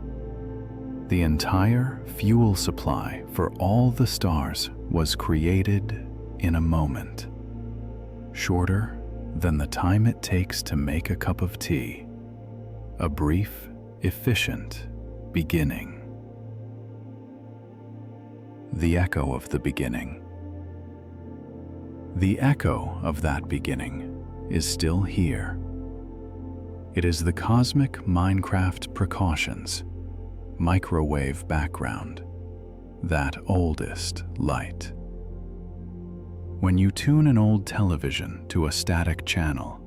The entire fuel supply for all the stars was created in a moment, shorter than the time it takes to make a cup of tea. A brief, efficient beginning. The echo of the beginning. The echo of that beginning is still here. It is the cosmic Minecraft precautions, microwave background, that oldest light. When you tune an old television to a static channel,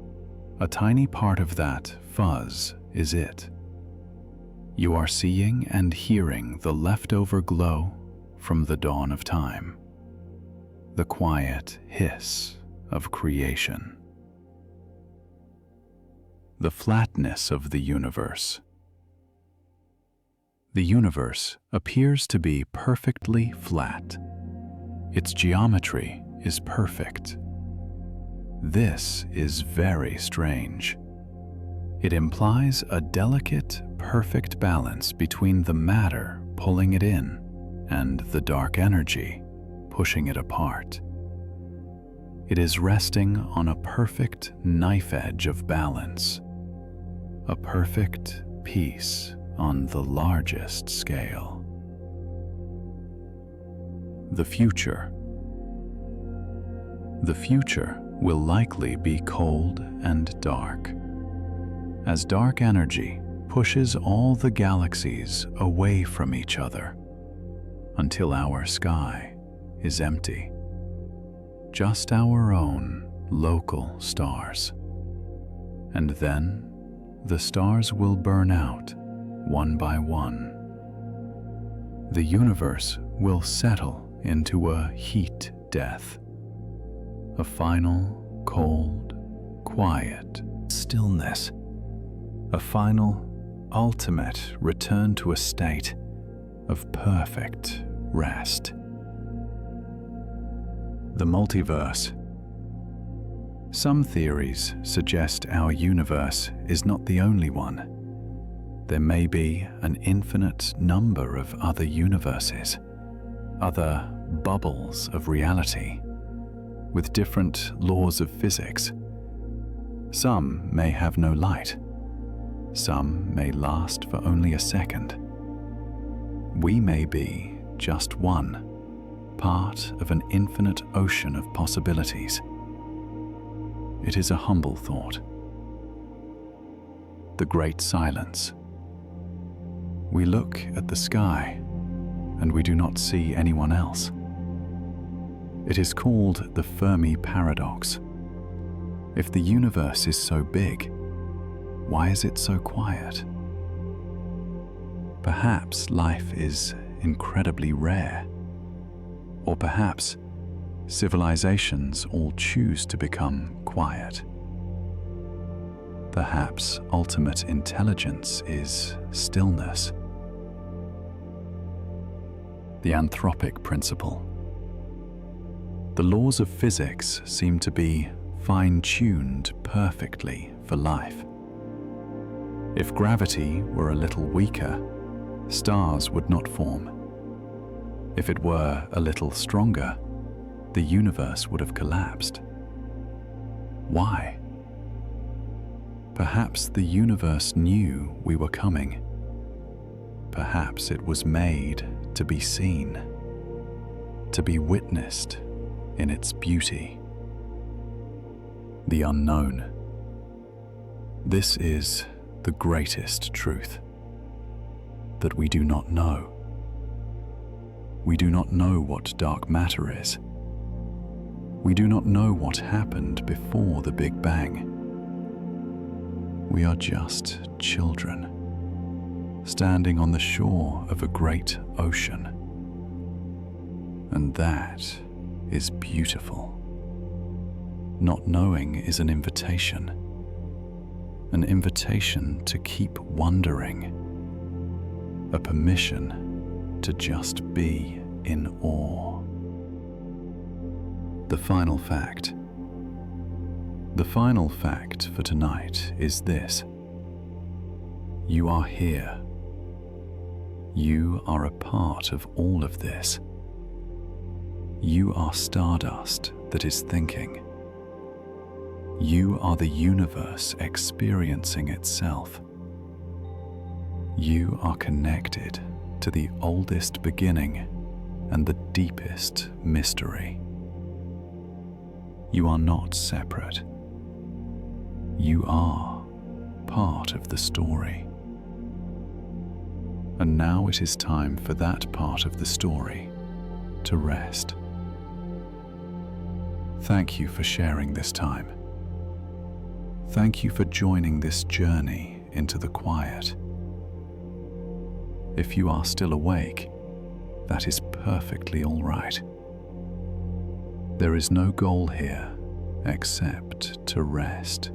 a tiny part of that fuzz is it. You are seeing and hearing the leftover glow from the dawn of time, the quiet hiss of creation. The flatness of the universe. The universe appears to be perfectly flat. Its geometry is perfect. This is very strange. It implies a delicate, perfect balance between the matter pulling it in and the dark energy pushing it apart. It is resting on a perfect knife edge of balance, a perfect piece on the largest scale. The future. The future will likely be cold and dark, as dark energy pushes all the galaxies away from each other until our sky is empty. Just our own local stars. And then the stars will burn out one by one. The universe will settle into a heat death, a final, cold, quiet stillness, a final, ultimate return to a state of perfect rest. The multiverse. Some theories suggest our universe is not the only one. There may be an infinite number of other universes, other bubbles of reality, with different laws of physics. Some may have no light. Some may last for only a second. We may be just one, part of an infinite ocean of possibilities. It is a humble thought. The great silence. We look at the sky, and we do not see anyone else. It is called the Fermi paradox. If the universe is so big, why is it so quiet? Perhaps life is incredibly rare. Or perhaps civilizations all choose to become quiet. Perhaps ultimate intelligence is stillness. The anthropic principle. The laws of physics seem to be fine-tuned perfectly for life. If gravity were a little weaker, stars would not form. If it were a little stronger, the universe would have collapsed. Why? Perhaps the universe knew we were coming. Perhaps it was made to be seen, to be witnessed in its beauty. The unknown. This is the greatest truth, that we do not know. We do not know what dark matter is. We do not know what happened before the Big Bang. We are just children, standing on the shore of a great ocean. And that is beautiful. Not knowing is an invitation to keep wondering, a permission to just be in awe. The final fact. The final fact for tonight is this: you are here. You are a part of all of this. You are stardust that is thinking. You are the universe experiencing itself. You are connected to the oldest beginning and the deepest mystery. You are not separate. You are part of the story. And now it is time for that part of the story to rest. Thank you for sharing this time. Thank you for joining this journey into the quiet. If you are still awake, that is perfectly all right. There is no goal here except to rest.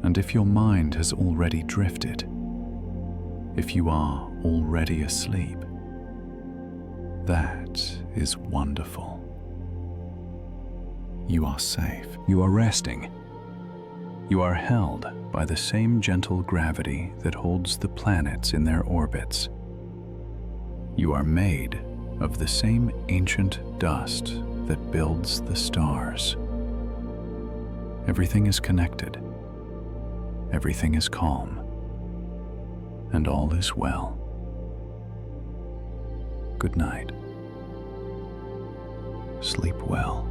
And if your mind has already drifted, if you are already asleep, that is wonderful. You are safe. You are resting. You are held by the same gentle gravity that holds the planets in their orbits. You are made of the same ancient dust that builds the stars. Everything is connected. Everything is calm. And all is well. Good night. Sleep well.